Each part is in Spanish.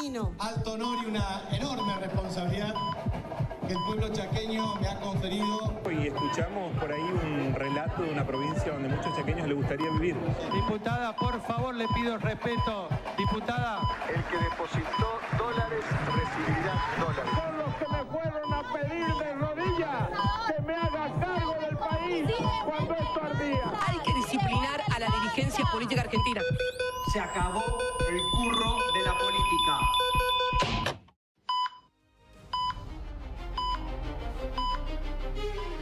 camino. Alto honor y una enorme responsabilidad que el pueblo chaqueño me ha conferido. Y escuchamos por ahí un relato de una provincia donde muchos chaqueños les gustaría vivir. Diputada, por favor, le pido respeto. Diputada. El que depositó dólares recibirá dólares. Son los que me fueron a pedir de rodillas que me haga cargo del país cuando esto ardía. Hay que disciplinar a la dirigencia política argentina. Se acabó el curro de la política.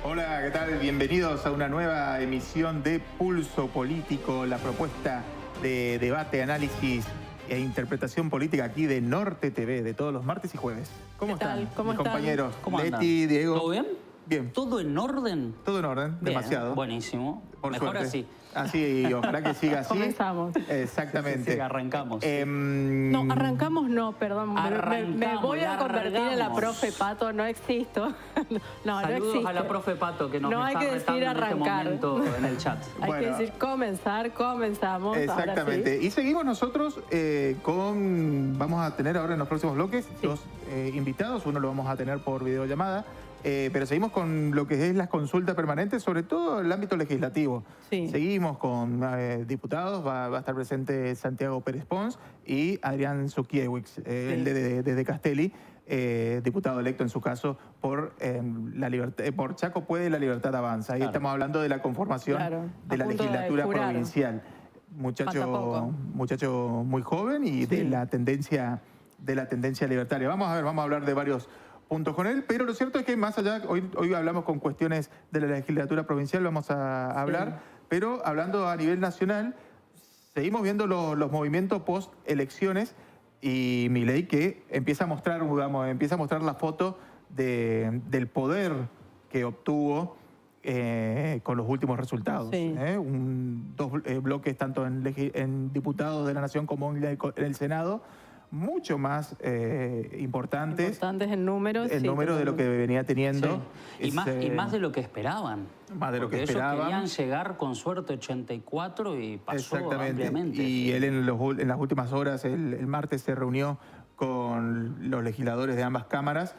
Hola, ¿qué tal? Bienvenidos a una nueva emisión de Pulso Político, la propuesta de debate, análisis e interpretación política aquí de Norte TV, de todos los martes y jueves. ¿Cómo están, ¿Cómo mis están? compañeros? ¿Cómo andan? Leti, Diego. ¿Todo bien? Bien. ¿Todo en orden? Todo en orden, Bien, demasiado. buenísimo. Por Mejor suerte. así. Así, y ojalá que siga así. Comenzamos. Exactamente. Sí, arrancamos. No, arrancamos no, perdón. Me Arrancamos, voy a convertir en la largamos. profe Pato, no existo. No Saludos existe. a la profe Pato que nos No hay está que decir retando en este arrancar. momento en el chat. Hay Bueno. que decir comenzamos. Exactamente. Ahora sí. Y seguimos nosotros vamos a tener ahora en los próximos bloques dos invitados. Uno lo vamos a tener por videollamada. Pero seguimos con lo que es las consultas permanentes, sobre todo en el ámbito legislativo. Sí. Seguimos con diputados, va a estar presente Santiago Pérez Pons y Adrián Sukiewicz, el de Castelli, diputado electo en su caso por por Chaco Puede y La Libertad Avanza. Ahí estamos hablando de la conformación de la legislatura provincial. Muchacho muy joven y de la tendencia libertaria. Vamos a hablar de varios puntos con él, pero lo cierto es que más allá, hoy hablamos con cuestiones de la legislatura provincial, vamos a hablar, pero hablando a nivel nacional, seguimos viendo los movimientos post-elecciones y Milei que empieza a mostrar la foto del poder que obtuvo con los últimos resultados. Dos bloques tanto en diputados de la Nación como en el Senado, mucho más importantes en números. El número de lo que venía teniendo. Sí. Y más de lo que esperaban. Más de lo que ellos esperaban. querían llegar con suerte 84 y pasó Exactamente. ampliamente. Y él en las últimas horas, el martes, se reunió con los legisladores de ambas cámaras.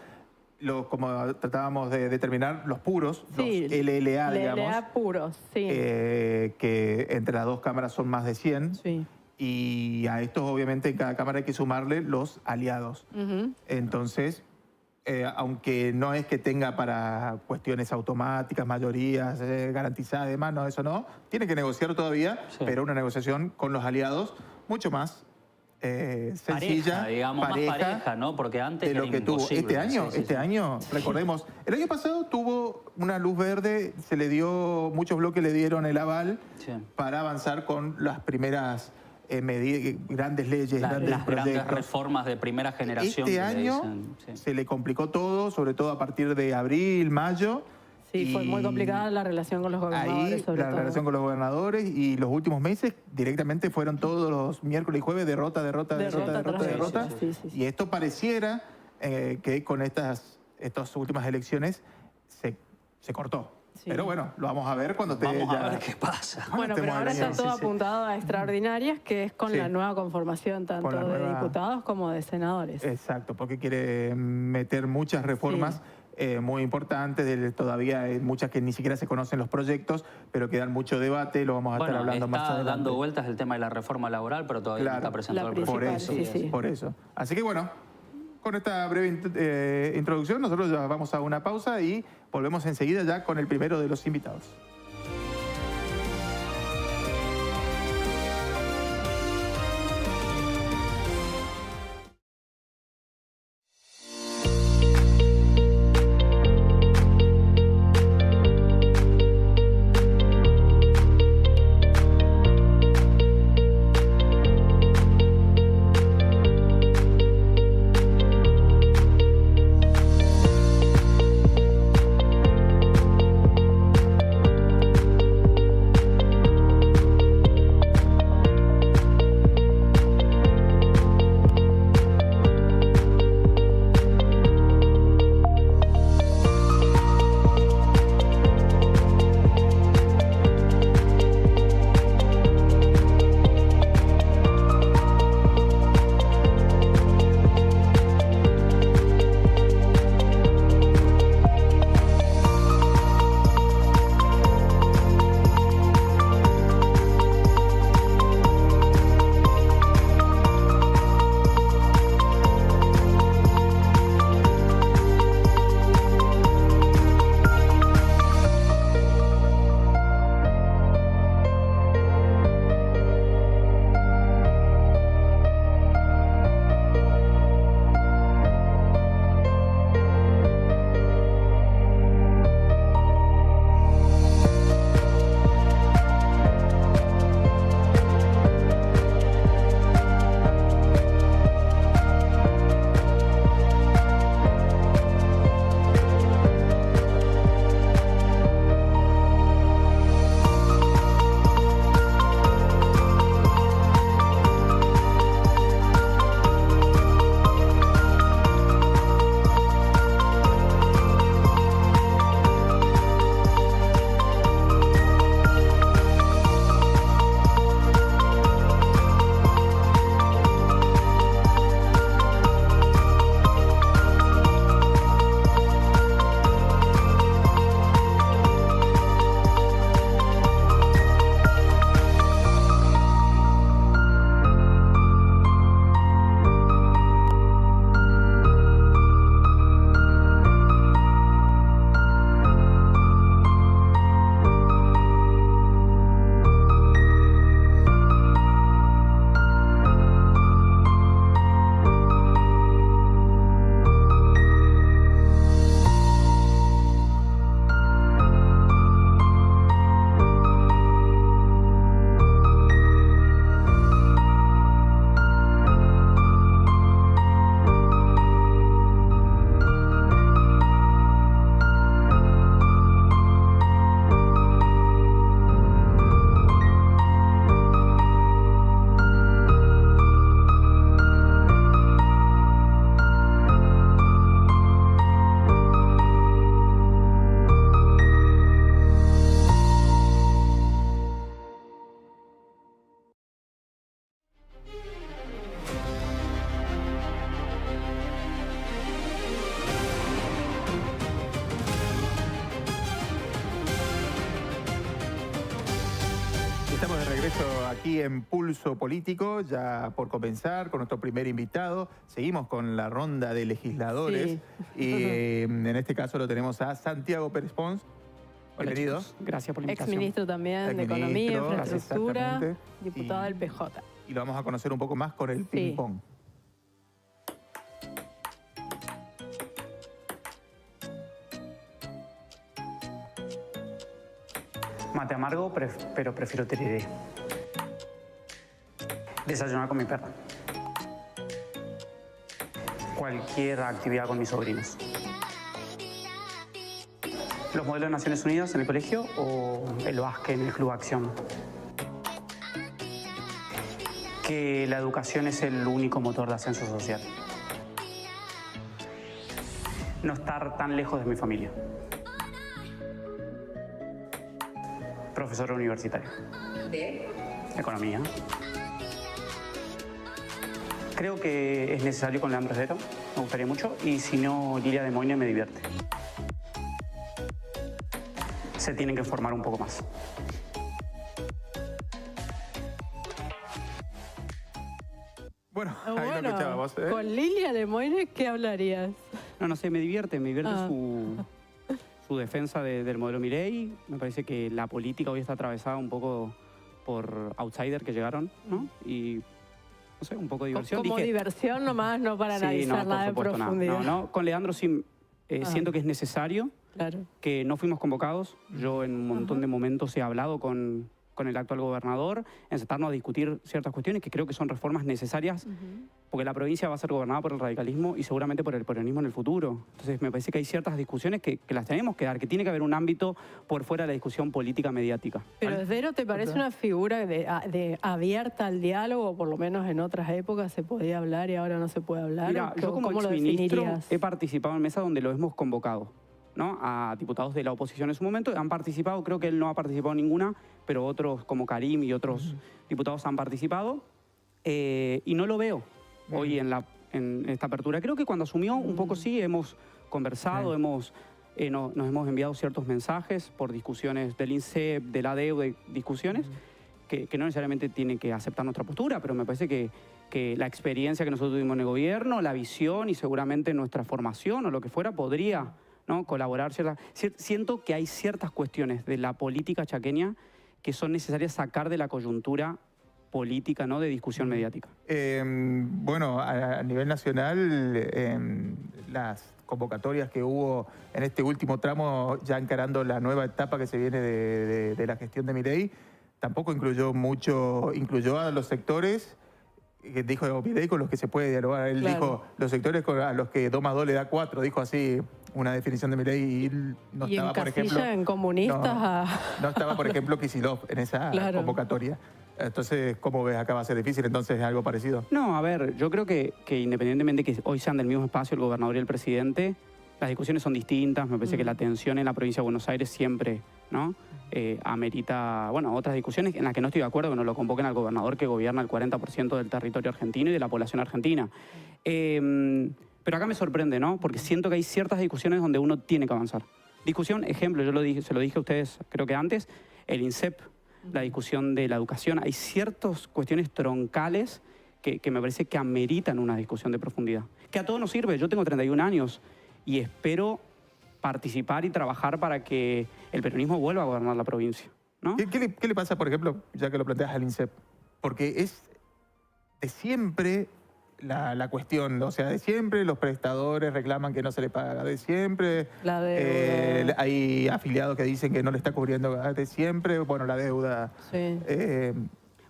Como tratábamos de determinar, los puros, los LLA, digamos. LLA puros, que entre las dos cámaras son más de 100. Sí. Y a estos, obviamente, en cada cámara hay que sumarle los aliados. Entonces, aunque no es que tenga para cuestiones automáticas, mayorías garantizadas, además, no, eso no. Tiene que negociar todavía, pero una negociación con los aliados mucho más sencilla, más pareja, ¿no? Porque antes de lo que tuvo este año, recordemos, el año pasado tuvo una luz verde, muchos bloques le dieron el aval para avanzar con las primeras grandes leyes, las grandes reformas de primera generación. Este año se le complicó todo, sobre todo a partir de abril, mayo. Sí, fue muy complicada la relación con los gobernadores, relación con los gobernadores, y los últimos meses directamente fueron todos los miércoles y jueves derrota. Y esto pareciera que con estas últimas elecciones se cortó. Pero bueno, lo vamos a ver cuando Vamos a ver qué pasa. Bueno, pero ahora está todo apuntado a extraordinarias, que es con la nueva conformación tanto de diputados como de senadores. Exacto, porque quiere meter muchas reformas muy importantes. Todavía hay muchas que ni siquiera se conocen los proyectos, pero que dan mucho debate. Lo vamos a estar hablando más adelante. Está dando vueltas el tema de la reforma laboral, pero todavía no está presentado el proyecto. Por eso. Así que bueno, con esta breve introducción, nosotros ya vamos a una pausa y volvemos enseguida ya con el primero de los invitados. Estamos de regreso aquí en Pulso Político, ya por comenzar con nuestro primer invitado. Seguimos con la ronda de legisladores y en este caso lo tenemos a Santiago Pérez Pons. Bienvenido. Gracias por la invitación. Exministro también de Economía, Infraestructura, diputado del PJ. Y lo vamos a conocer un poco más con el ping-pong. Mate amargo, pero prefiero tereré. Desayunar con mi perra. Cualquier actividad con mis sobrinos. ¿Los modelos de Naciones Unidas en el colegio o el básquet en el Club Acción? Que la educación es el único motor de ascenso social. No estar tan lejos de mi familia. Profesor universitario. ¿De? Economía. Creo que es necesario con Leandro Esdero, me gustaría mucho, y si no, Lilia de Moine me divierte. Se tienen que formar un poco más. Bueno, ahí lo escuchábamos. Con Lilia de Moine, ¿qué hablarías? No sé, me divierte su defensa del modelo Milei. Me parece que la política hoy está atravesada un poco por outsiders que llegaron, ¿no? Y, no sé, un poco de diversión. Como diversión nomás, no para analizar nada de profundidad. No, con Leandro sí siento que es necesario, claro, que no fuimos convocados. Yo en un montón de momentos he hablado con el actual gobernador, en sentarnos a discutir ciertas cuestiones que creo que son reformas necesarias, porque la provincia va a ser gobernada por el radicalismo y seguramente por el peronismo en el futuro. Entonces me parece que hay ciertas discusiones que las tenemos que dar, que tiene que haber un ámbito por fuera de la discusión política mediática. Pero Esdero, ¿te parece una figura de abierta al diálogo? Por lo menos en otras épocas se podía hablar y ahora no se puede hablar. Mira, yo como exministro he participado en mesas donde lo hemos convocado, ¿no? A diputados de la oposición en su momento. Han participado, creo que él no ha participado en ninguna, pero otros como Karim y otros diputados han participado. Y no lo veo hoy en esta apertura. Creo que cuando asumió un poco sí, hemos conversado, nos hemos enviado ciertos mensajes por discusiones del INSEP, de la ADEU, de discusiones, que no necesariamente tiene que aceptar nuestra postura, pero me parece que la experiencia que nosotros tuvimos en el gobierno, la visión y seguramente nuestra formación o lo que fuera podría, ¿no?, colaborar. Siento que hay ciertas cuestiones de la política chaqueña que son necesarias sacar de la coyuntura política, ¿no?, de discusión mediática. Bueno, a nivel nacional, las convocatorias que hubo en este último tramo, ya encarando la nueva etapa que se viene de la gestión de Milei, tampoco incluyó a los sectores, que dijo Milei, con los que se puede dialogar. Él dijo los sectores a los que 2 más 2 le da 4, dijo así una definición de Milei, y no estaba, por ejemplo, en comunistas no estaba, por ejemplo, Kicillof en esa convocatoria. Entonces, ¿cómo ves? Acá va a ser difícil, entonces, algo parecido. No, a ver, yo creo que independientemente que hoy sean del mismo espacio el gobernador y el presidente, las discusiones son distintas. Me parece que la tensión en la provincia de Buenos Aires siempre, ¿no?, amerita, bueno, otras discusiones en las que no estoy de acuerdo que no lo convoquen al gobernador que gobierna el 40% del territorio argentino y de la población argentina. Pero acá me sorprende, ¿no?, porque siento que hay ciertas discusiones donde uno tiene que avanzar. Discusión, ejemplo, se lo dije a ustedes, creo que antes, el INSEP, la discusión de la educación. Hay ciertas cuestiones troncales que me parece que ameritan una discusión de profundidad. Que a todos nos sirve. Yo tengo 31 años y espero participar y trabajar para que el peronismo vuelva a gobernar la provincia, ¿no? ¿Qué le pasa, por ejemplo, ya que lo planteas al INSEP? Porque es de siempre la cuestión, o sea, de siempre los prestadores reclaman que no se le paga, de siempre la deuda. Hay afiliados que dicen que no le está cubriendo, de siempre, bueno, la deuda. Sí.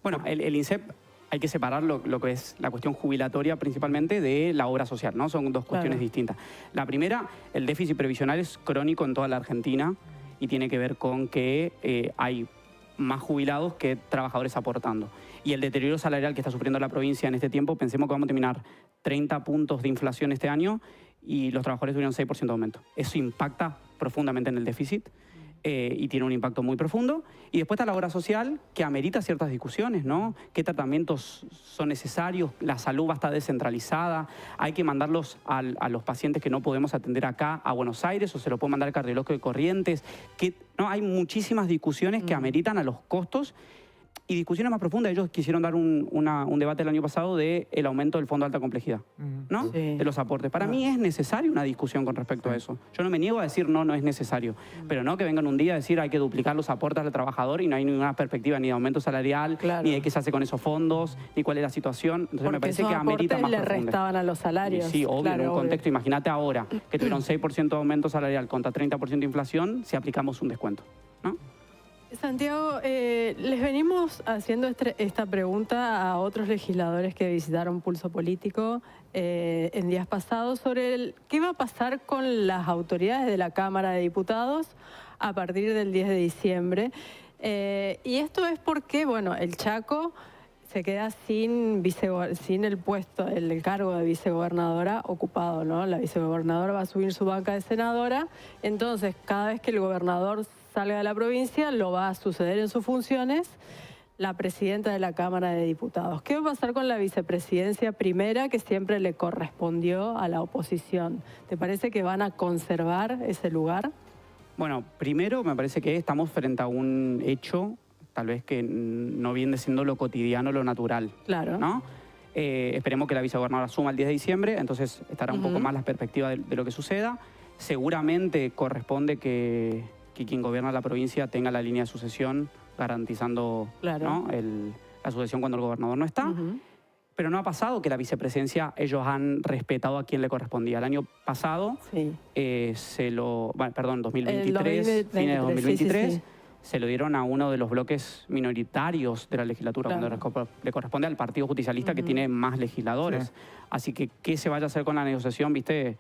Bueno, el INSEP hay que separar lo que es la cuestión jubilatoria principalmente de la obra social, ¿no? Son dos cuestiones distintas. La primera, el déficit previsional es crónico en toda la Argentina y tiene que ver con que hay más jubilados que trabajadores aportando. Y el deterioro salarial que está sufriendo la provincia en este tiempo, pensemos que vamos a terminar 30 puntos de inflación este año y los trabajadores tuvieron 6% de aumento. Eso impacta profundamente en el déficit. Y tiene un impacto muy profundo. Y después está la obra social, que amerita ciertas discusiones, ¿no? ¿Qué tratamientos son necesarios? La salud va a estar descentralizada. Hay que mandarlos a los pacientes que no podemos atender acá a Buenos Aires, o se lo puede mandar al cardiólogo de Corrientes. ¿No? Hay muchísimas discusiones que ameritan a los costos. y discusiones más profundas. Ellos quisieron dar un debate el año pasado del aumento del fondo de alta complejidad, ¿no? Sí. De los aportes. Para mí es necesaria una discusión con respecto a eso. Yo no me niego a decir no es necesario, pero no que vengan un día a decir hay que duplicar los aportes al trabajador y no hay ninguna perspectiva ni de aumento salarial, ni de qué se hace con esos fondos, ni cuál es la situación. Entonces porque me parece que amerita más le profundidad. restaban a los salarios. Sí, obvio, claro, en un obvio. contexto. Imagínate ahora que tuvieron 6% de aumento salarial contra 30% de inflación si aplicamos un descuento, ¿no? Santiago, les venimos haciendo esta pregunta a otros legisladores que visitaron Pulso Político en días pasados sobre qué va a pasar con las autoridades de la Cámara de Diputados a partir del 10 de diciembre. Y esto es porque, bueno, el Chaco se queda sin el puesto, el cargo de vicegobernadora ocupado, ¿no? La vicegobernadora va a subir su banca de senadora, entonces cada vez que el gobernador salga de la provincia, lo va a suceder en sus funciones la presidenta de la Cámara de Diputados. ¿Qué va a pasar con la vicepresidencia primera que siempre le correspondió a la oposición? ¿Te parece que van a conservar ese lugar? Bueno, primero me parece que estamos frente a un hecho, tal vez que no viene siendo lo cotidiano, lo natural. Claro. ¿No? Esperemos que la vicegobernadora suma el 10 de diciembre, entonces estará un poco más la perspectiva de lo que suceda. Seguramente corresponde que quien gobierna la provincia tenga la línea de sucesión garantizando, ¿no? la sucesión cuando el gobernador no está. Pero no ha pasado que la vicepresidencia ellos han respetado a quien le correspondía. El año pasado, 2023, fines de 2023, se lo dieron a uno de los bloques minoritarios de la legislatura, cuando le corresponde al Partido Justicialista, que tiene más legisladores. Así que qué se vaya a hacer con la negociación, viste,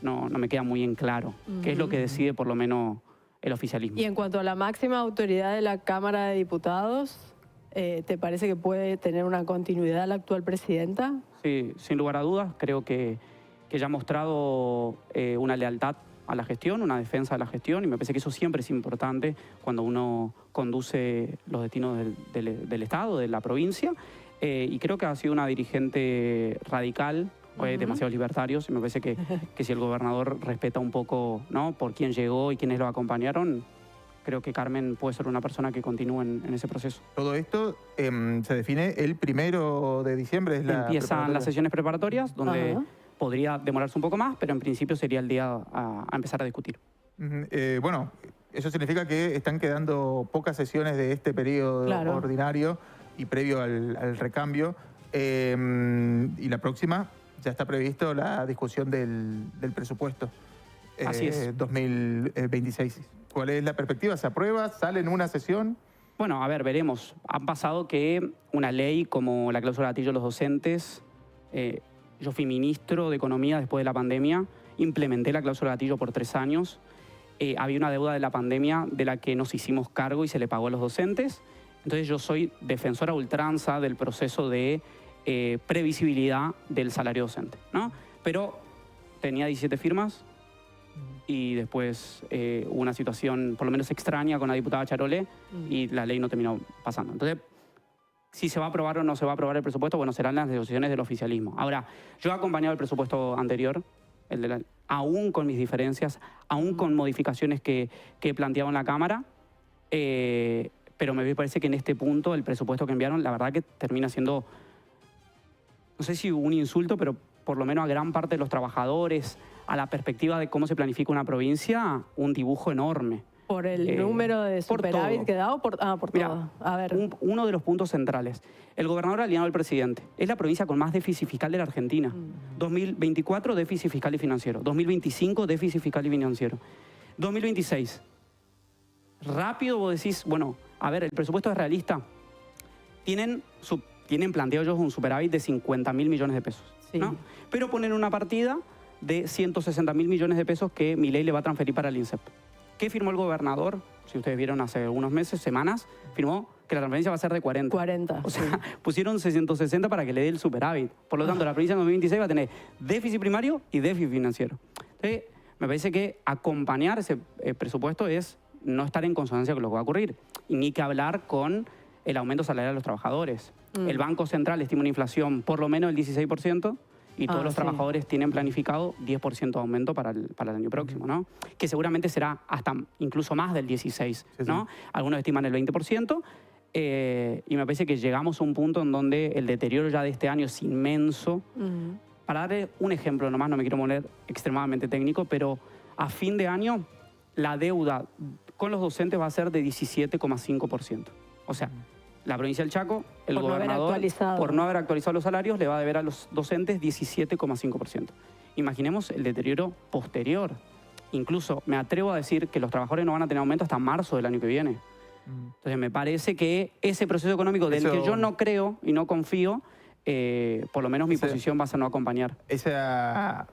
no me queda muy en claro. ¿Qué es lo que decide por lo menos el oficialismo? Y en cuanto a la máxima autoridad de la Cámara de Diputados, ¿te parece que puede tener una continuidad la actual presidenta? Sí, sin lugar a dudas. Creo que ya ha mostrado una lealtad a la gestión, una defensa de la gestión, y me parece que eso siempre es importante cuando uno conduce los destinos del Estado, de la provincia, y creo que ha sido una dirigente radical, demasiados libertarios, y me parece que si el gobernador respeta un poco, ¿no?, por quién llegó y quiénes lo acompañaron, creo que Carmen puede ser una persona que continúe en ese proceso. Todo esto se define el 1 de diciembre. Empiezan las sesiones preparatorias, donde podría demorarse un poco más, pero en principio sería el día a empezar a discutir. Bueno, eso significa que están quedando pocas sesiones de este periodo ordinario y previo al recambio. Y la próxima ya está previsto la discusión del presupuesto. Así es. 2026. ¿Cuál es la perspectiva? ¿Se aprueba? ¿Sale en una sesión? Bueno, a ver, veremos. Han pasado que una ley como la cláusula gatillo de los docentes, yo fui ministro de Economía después de la pandemia, implementé la cláusula gatillo por 3 años, había una deuda de la pandemia de la que nos hicimos cargo y se le pagó a los docentes, entonces yo soy defensora a ultranza del proceso de previsibilidad del salario docente, ¿no? Pero tenía 17 firmas, y después hubo una situación por lo menos extraña con la diputada Charolé y la ley no terminó pasando. Entonces, si se va a aprobar o no se va a aprobar el presupuesto, bueno, serán las negociaciones del oficialismo. Ahora, yo he acompañado el presupuesto anterior, aún con mis diferencias, aún con modificaciones que he planteado en la Cámara, pero me parece que en este punto el presupuesto que enviaron, la verdad que termina siendo, no sé si un insulto, pero por lo menos a gran parte de los trabajadores, a la perspectiva de cómo se planifica una provincia, un dibujo enorme. ¿Por el número de superávit que da o por Mira, todo? A ver. Uno de los puntos centrales. El gobernador alienado al presidente. Es la provincia con más déficit fiscal de la Argentina. 2024, déficit fiscal y financiero. 2025, déficit fiscal y financiero. 2026. Rápido vos decís, bueno, a ver, el presupuesto es realista. Tienen planteado ellos un superávit de 50.000 millones de pesos. ¿No? Pero ponen una partida de 160.000 millones de pesos que Milei le va a transferir para el INSEP. ¿Qué firmó el gobernador? Si ustedes vieron hace unos meses, semanas, firmó que la transferencia va a ser de 40. 40. O sea, pusieron 660 para que le dé el superávit. Por lo tanto, la provincia en 2026 va a tener déficit primario y déficit financiero. Entonces, me parece que acompañar ese presupuesto es no estar en consonancia con lo que va a ocurrir. Y ni que hablar con el aumento salarial de los trabajadores. El Banco Central estima una inflación por lo menos del 16%, y todos los trabajadores tienen planificado 10% de aumento para el año próximo, ¿no? Que seguramente será hasta incluso más del 16%, ¿no? Algunos estiman el 20%. y me parece que llegamos a un punto en donde el deterioro ya de este año es inmenso. Para darle un ejemplo nomás, no me quiero poner extremadamente técnico, pero a fin de año la deuda con los docentes va a ser de 17,5%. O sea, la provincia del Chaco, el gobernador, por no haber actualizado los salarios, le va a deber a los docentes 17,5%. Imaginemos el deterioro posterior. Incluso me atrevo a decir que los trabajadores no van a tener aumento hasta marzo del año que viene. Entonces me parece que ese proceso económico del que yo no creo y no confío, por lo menos mi posición va a ser no acompañar. Esa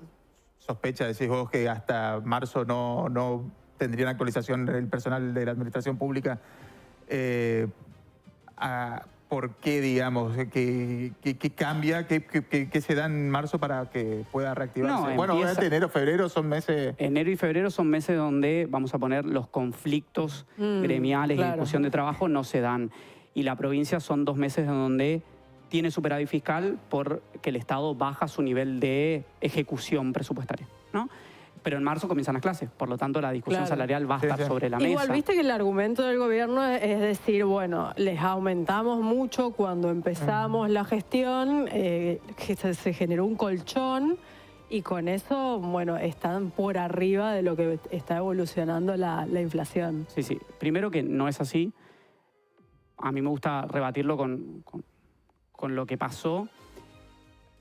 sospecha, decís vos, que hasta marzo no tendrían actualización el personal de la administración pública, ¿por qué, digamos? ¿Qué cambia? ¿Qué se da en marzo para que pueda reactivarse? Bueno, obviamente enero, febrero son meses... Enero y febrero son meses donde, vamos a poner, los conflictos gremiales y discusión de trabajo no se dan. Y la provincia son 2 meses en donde tiene superávit fiscal porque el Estado baja su nivel de ejecución presupuestaria, ¿no? Pero en marzo comienzan las clases, por lo tanto la discusión salarial va a estar sobre la mesa. Igual viste que el argumento del gobierno es decir, bueno, les aumentamos mucho cuando empezamos la gestión, que se generó un colchón y con eso, bueno, están por arriba de lo que está evolucionando la inflación. Sí, sí. Primero que no es así. A mí me gusta rebatirlo con lo que pasó.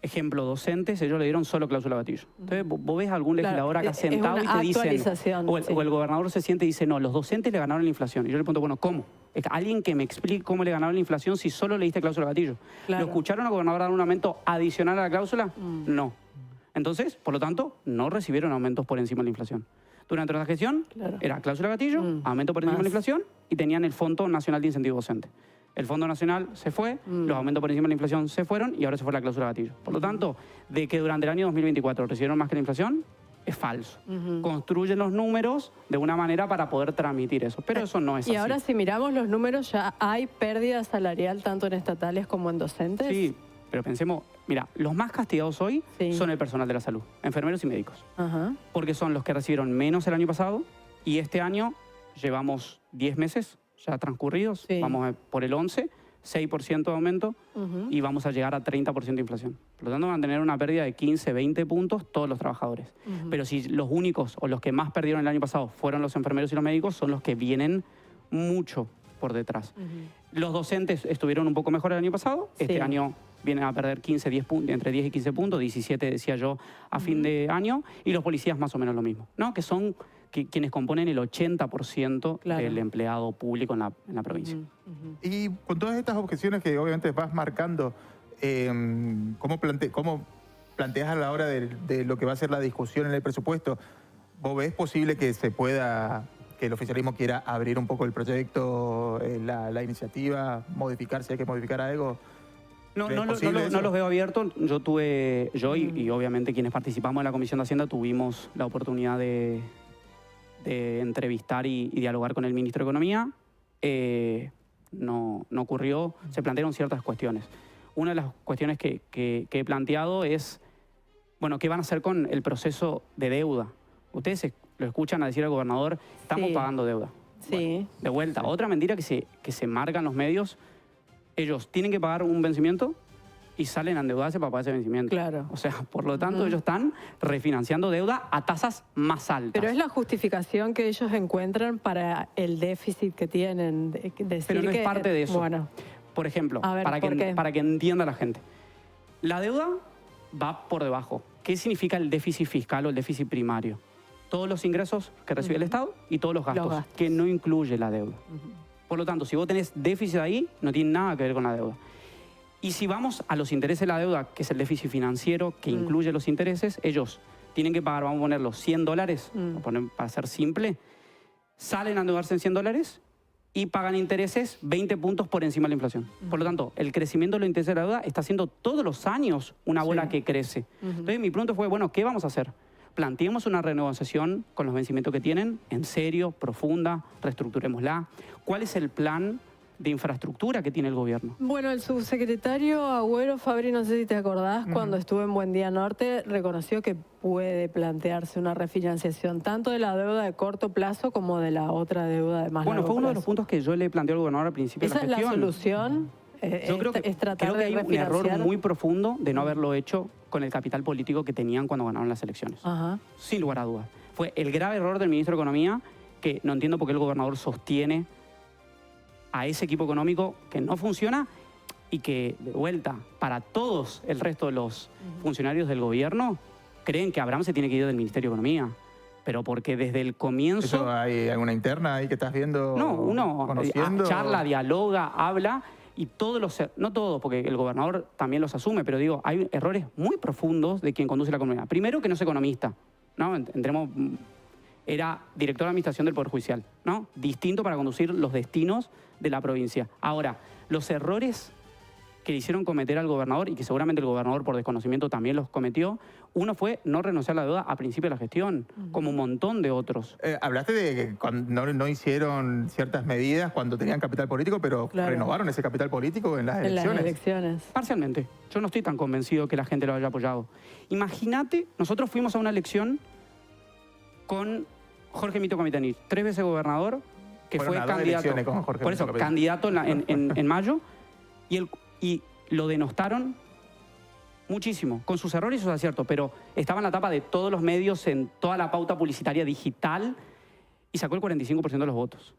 Ejemplo, docentes, ellos le dieron solo cláusula gatillo. Entonces, vos ves a algún legislador acá sentado y te dicen, o el gobernador se siente y dice, no, los docentes le ganaron la inflación. Y yo le pregunto, bueno, ¿cómo? Alguien que me explique cómo le ganaron la inflación si solo le diste cláusula gatillo. ¿Lo escucharon al gobernador dar un aumento adicional a la cláusula? No. Entonces, por lo tanto, no recibieron aumentos por encima de la inflación. Durante la gestión, era cláusula gatillo, aumento por encima de la inflación y tenían el Fondo Nacional de Incentivo Docente. El Fondo Nacional se fue, los aumentos por encima de la inflación se fueron y ahora se fue la cláusula gatillo. Por lo tanto, de que durante el año 2024 recibieron más que la inflación, es falso. Construyen los números de una manera para poder transmitir eso, pero eso no es así. Y ahora si miramos los números, ¿ya hay pérdida salarial tanto en estatales como en docentes? Sí, pero pensemos, mira, los más castigados hoy son el personal de la salud, enfermeros y médicos. Porque son los que recibieron menos el año pasado y este año llevamos 10 meses ya transcurridos, vamos por el 11, 6% de aumento y vamos a llegar a 30% de inflación. Por lo tanto, van a tener una pérdida de 15, 20 puntos todos los trabajadores. Pero si los únicos o los que más perdieron el año pasado fueron los enfermeros y los médicos, son los que vienen mucho por detrás. Los docentes estuvieron un poco mejor el año pasado, este año vienen a perder 15, 10 puntos, entre 10 y 15 puntos, 17 decía yo a fin de año, y los policías más o menos lo mismo, ¿no? Que son quienes componen el 80% del empleado público en la provincia. Y con todas estas objeciones que obviamente vas marcando, ¿cómo planteas a la hora de lo que va a ser la discusión en el presupuesto? ¿Vos ves posible que que el oficialismo quiera abrir un poco el proyecto, la iniciativa, modificar si hay que modificar algo? No los veo abiertos. Yo y obviamente quienes participamos en la Comisión de Hacienda tuvimos la oportunidad de entrevistar y dialogar con el ministro de Economía. No ocurrió, se plantearon ciertas cuestiones. Una de las cuestiones que he planteado es, bueno, ¿qué van a hacer con el proceso de deuda? Ustedes lo escuchan a decir al gobernador, estamos pagando deuda. Bueno, de vuelta, otra mentira que se marcan los medios, ellos tienen que pagar un vencimiento y salen a endeudarse para pagar ese vencimiento. O sea, por lo tanto, ellos están refinanciando deuda a tasas más altas. Pero es la justificación que ellos encuentran para el déficit que tienen. Pero no es parte de eso. Bueno, por ejemplo, para que entienda la gente. La deuda va por debajo. ¿Qué significa el déficit fiscal o el déficit primario? Todos los ingresos que recibe el Estado y todos los gastos, que no incluye la deuda. Por lo tanto, si vos tenés déficit ahí, no tiene nada que ver con la deuda. Y si vamos a los intereses de la deuda, que es el déficit financiero, que incluye los intereses, ellos tienen que pagar, vamos a poner los $100, para ser simple, salen a endeudarse en $100 y pagan intereses 20 puntos por encima de la inflación. Por lo tanto, el crecimiento de los intereses de la deuda está siendo todos los años una bola que crece. Entonces, mi pregunta fue, bueno, ¿qué vamos a hacer? Planteemos una renegociación con los vencimientos que tienen, en serio, profunda, reestructurémosla. ¿Cuál es el plan de infraestructura que tiene el gobierno. Bueno, el subsecretario Agüero Fabri, no sé si te acordás, cuando estuvo en Buen Día Norte, reconoció que puede plantearse una refinanciación tanto de la deuda de corto plazo como de la otra deuda de más largo plazo. Bueno, fue uno de los puntos que yo le planteé al gobernador al principio de la gestión. ¿Esa es la solución? Yo creo que hay un error muy profundo de no haberlo hecho con el capital político que tenían cuando ganaron las elecciones. Sin lugar a dudas. Fue el grave error del ministro de Economía, que no entiendo por qué el gobernador sostiene a ese equipo económico que no funciona y que, de vuelta, para todos el resto de los funcionarios del gobierno, creen que Abraham se tiene que ir del Ministerio de Economía. Pero porque desde el comienzo... ¿Eso hay alguna interna ahí que estás viendo? No, uno conociendo? charla, dialoga, habla y todos los... No todos, porque el gobernador también los asume, pero digo, hay errores muy profundos de quien conduce la economía. Primero, que no es economista, ¿no? Entremos... Era director de administración del Poder Judicial, ¿no? Distinto para conducir los destinos de la provincia. Ahora, los errores que le hicieron cometer al gobernador, y que seguramente el gobernador por desconocimiento también los cometió, uno fue no renunciar a la deuda a principio de la gestión, como un montón de otros. Hablaste de que no hicieron ciertas medidas cuando tenían capital político, pero renovaron ese capital político en las elecciones. En las elecciones. Parcialmente. Yo no estoy tan convencido que la gente lo haya apoyado. Imagínate, nosotros fuimos a una elección con Jorge Mito Capitanich, 3 veces gobernador, que fue candidato. Con Jorge por eso, candidato en mayo, y lo denostaron muchísimo, con sus errores y sus aciertos, pero estaba en la tapa de todos los medios, en toda la pauta publicitaria digital, y sacó el 45% de los votos.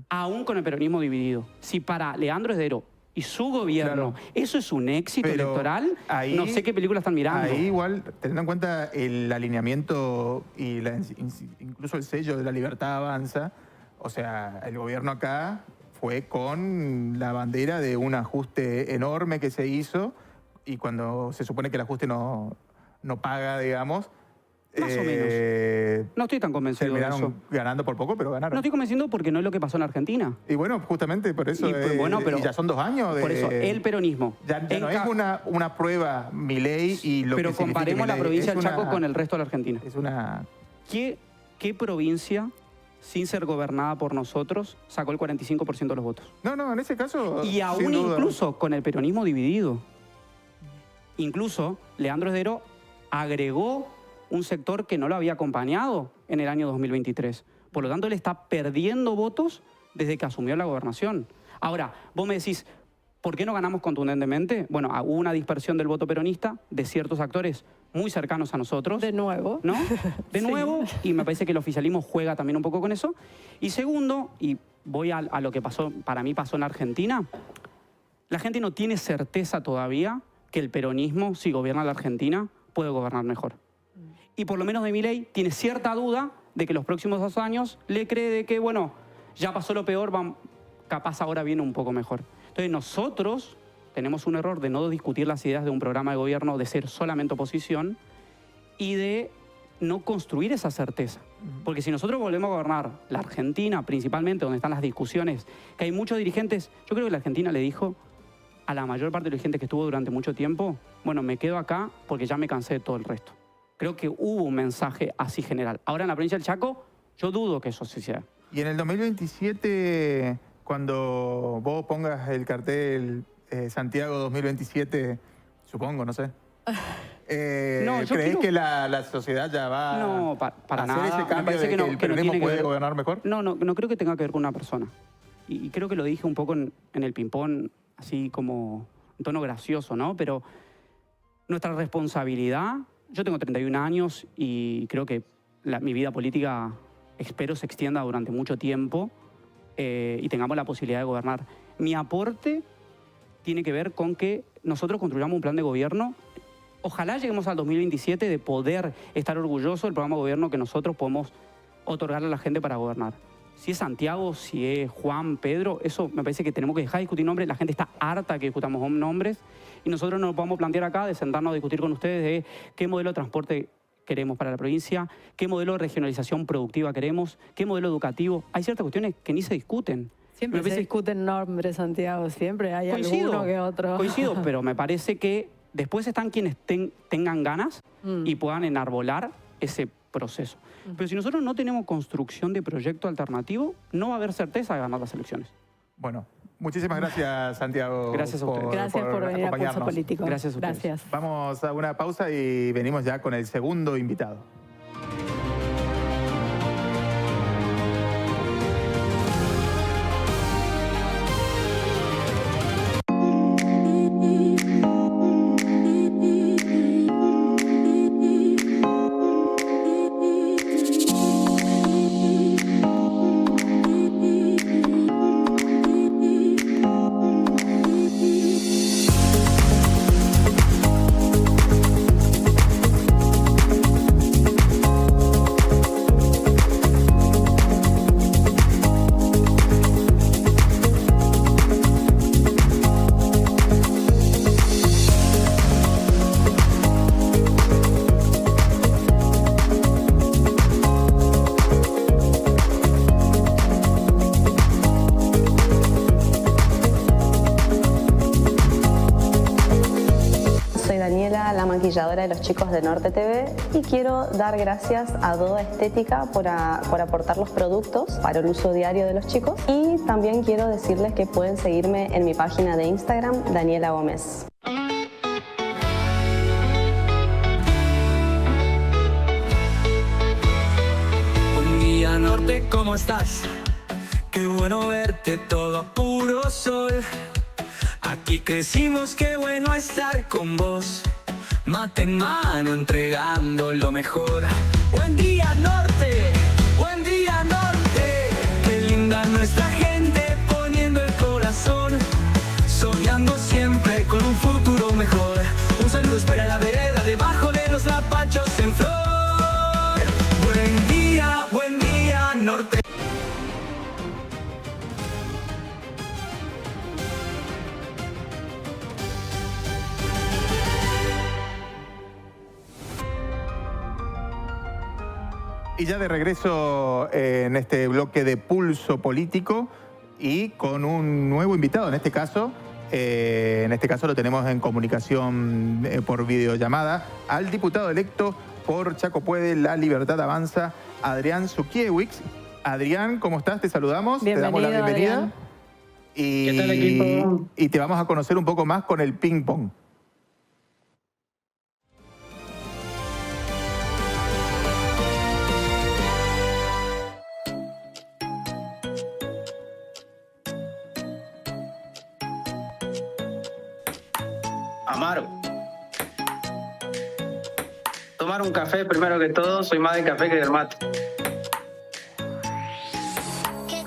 Aún con el peronismo dividido. Si para Leandro Esdero y su gobierno eso es un éxito electoral, ahí, no sé qué película están mirando. Ahí igual, teniendo en cuenta el alineamiento y incluso el sello de La Libertad Avanza, o sea, el gobierno acá fue con la bandera de un ajuste enorme que se hizo, y cuando se supone que el ajuste no paga, digamos... Más o menos. No estoy tan convencido de eso. Terminaron ganando por poco, pero ganaron. No estoy convencido porque no es lo que pasó en Argentina. Y bueno, justamente por eso... y ya son 2 años de... Por eso, el peronismo. Ya no es una prueba Milei y lo que significa Milei. Pero comparemos la provincia del Chaco con el resto de la Argentina. Es una... ¿Qué provincia, sin ser gobernada por nosotros, sacó el 45% de los votos? No, en ese caso... Y aún incluso con el peronismo dividido. Incluso Leandro Esdero agregó un sector que no lo había acompañado en el año 2023. Por lo tanto, él está perdiendo votos desde que asumió la gobernación. Ahora, vos me decís, ¿por qué no ganamos contundentemente? Bueno, hubo una dispersión del voto peronista de ciertos actores muy cercanos a nosotros. De nuevo. ¿No? De nuevo, y me parece que el oficialismo juega también un poco con eso. Y segundo, y voy a lo que pasó, para mí pasó en Argentina, la gente no tiene certeza todavía que el peronismo, si gobierna la Argentina, puede gobernar mejor. Y por lo menos de Milei tiene cierta duda de que los próximos 2 años le cree de que, bueno, ya pasó lo peor, capaz ahora viene un poco mejor. Entonces nosotros tenemos un error de no discutir las ideas de un programa de gobierno, de ser solamente oposición y de no construir esa certeza. Porque si nosotros volvemos a gobernar la Argentina, principalmente donde están las discusiones, que hay muchos dirigentes, yo creo que la Argentina le dijo a la mayor parte de los dirigentes que estuvo durante mucho tiempo, bueno, me quedo acá porque ya me cansé de todo el resto. Creo que hubo un mensaje así general. Ahora en la provincia del Chaco, yo dudo que eso sea. Y en el 2027, cuando vos pongas el cartel Santiago 2027, supongo, no sé. ¿Crees que la sociedad ya va a hacer ese cambio de que el peronismo puede gobernar mejor? No creo que tenga que ver con una persona. Y creo que lo dije un poco en el ping-pong, así como en tono gracioso, ¿no? Pero nuestra responsabilidad... Yo tengo 31 años y creo que mi vida política, espero, se extienda durante mucho tiempo y tengamos la posibilidad de gobernar. Mi aporte tiene que ver con que nosotros construyamos un plan de gobierno. Ojalá lleguemos al 2027 de poder estar orgullosos del programa de gobierno que nosotros podemos otorgarle a la gente para gobernar. Si es Santiago, si es Juan, Pedro, eso me parece que tenemos que dejar de discutir nombres. La gente está harta que discutamos nombres y nosotros nos podemos plantear acá de sentarnos a discutir con ustedes de qué modelo de transporte queremos para la provincia, qué modelo de regionalización productiva queremos, qué modelo educativo. Hay ciertas cuestiones que ni se discuten. Siempre se discuten nombres, Santiago, siempre hay alguno que otro. Coincido, pero me parece que después están quienes tengan ganas y puedan enarbolar ese proceso. Pero si nosotros no tenemos construcción de proyecto alternativo, no va a haber certeza de ganar las elecciones. Bueno, Muchísimas gracias, Santiago. Gracias a ustedes. Gracias por venir a Pulso acompañarnos. Político. Gracias a ustedes. Gracias. Vamos a una pausa y venimos ya con el segundo invitado. La maquilladora de los chicos de Norte TV, y quiero dar gracias a Doda Estética por aportar los productos para el uso diario de los chicos, y también quiero decirles que pueden seguirme en mi página de Instagram, Daniela Gómez. Buen día, Norte, ¿cómo estás? Qué bueno verte, todo a puro sol. Aquí crecimos, qué bueno estar con vos. Mate en mano, entregando lo mejor. Buen día, Norte, buen día, Norte. Qué linda nuestra gente, poniendo el corazón, soñando siempre con un futuro mejor. Un saludo espera la vereda, debajo de los lapachos en flor. Buen día, Norte. Y ya de regreso en este bloque de Pulso Político y con un nuevo invitado, en este caso lo tenemos en comunicación por videollamada, al diputado electo por Chaco Puede, La Libertad Avanza, Adrián Sukiewicz. Adrián, ¿cómo estás? Te saludamos, Bienvenido, te damos la bienvenida. Adrián. Y, ¿Qué tal, equipo? Y te vamos a conocer un poco más con el ping pong. Amaro. Tomar un café primero que todo, soy más de café que del mate.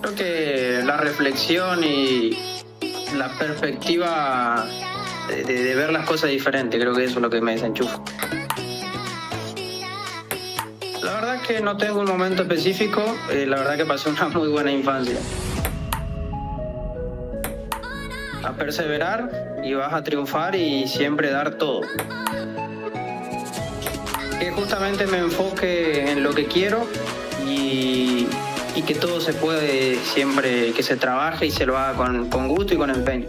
Creo que la reflexión y la perspectiva de ver las cosas diferentes, creo que eso es lo que me desenchufa. La verdad es que no tengo un momento específico, la verdad que pasé una muy buena infancia. A perseverar y vas a triunfar y siempre dar todo. Que justamente me enfoque en lo que quiero y que todo se puede siempre que se trabaje y se lo haga con gusto y con empeño.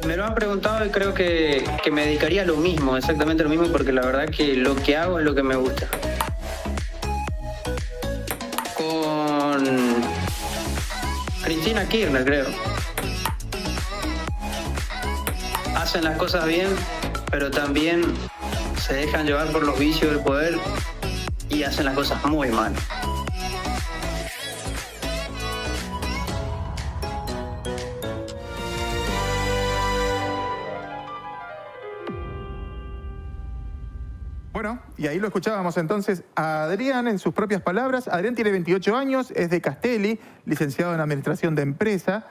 Me lo han preguntado y creo que me dedicaría a lo mismo, exactamente lo mismo, porque la verdad que lo que hago es lo que me gusta. Con Cristina Kirchner, creo. Hacen las cosas bien, pero también se dejan llevar por los vicios del poder y hacen las cosas muy mal. Bueno, y ahí lo escuchábamos entonces a Adrián en sus propias palabras. Adrián tiene 28 años, es de Castelli, licenciado en Administración de Empresas,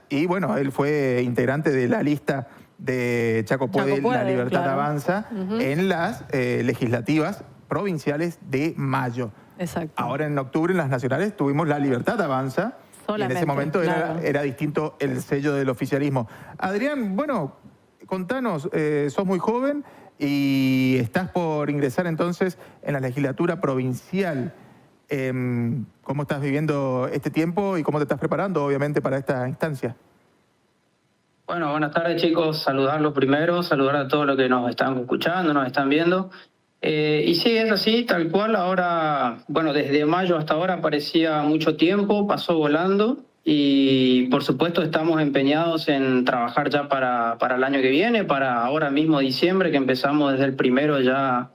y bueno, él fue integrante de la lista de Chaco Puede, La Libertad claro. Avanza, en las legislativas provinciales de mayo. Exacto. Ahora en octubre en las nacionales tuvimos La Libertad Avanza, y en ese momento claro. era distinto el sello del oficialismo. Adrián, bueno, contanos, sos muy joven y estás por ingresar entonces en la legislatura provincial. ¿Cómo estás viviendo este tiempo y cómo te estás preparando, obviamente, para esta instancia? Bueno, buenas tardes, chicos. Saludarlos primero, saludar a todos los que nos están escuchando, nos están viendo. Y sí, es así, tal cual. Ahora, bueno, desde mayo hasta ahora parecía mucho tiempo, pasó volando. Y por supuesto estamos empeñados en trabajar ya para el año que viene, para ahora mismo diciembre, que empezamos desde el 1 ya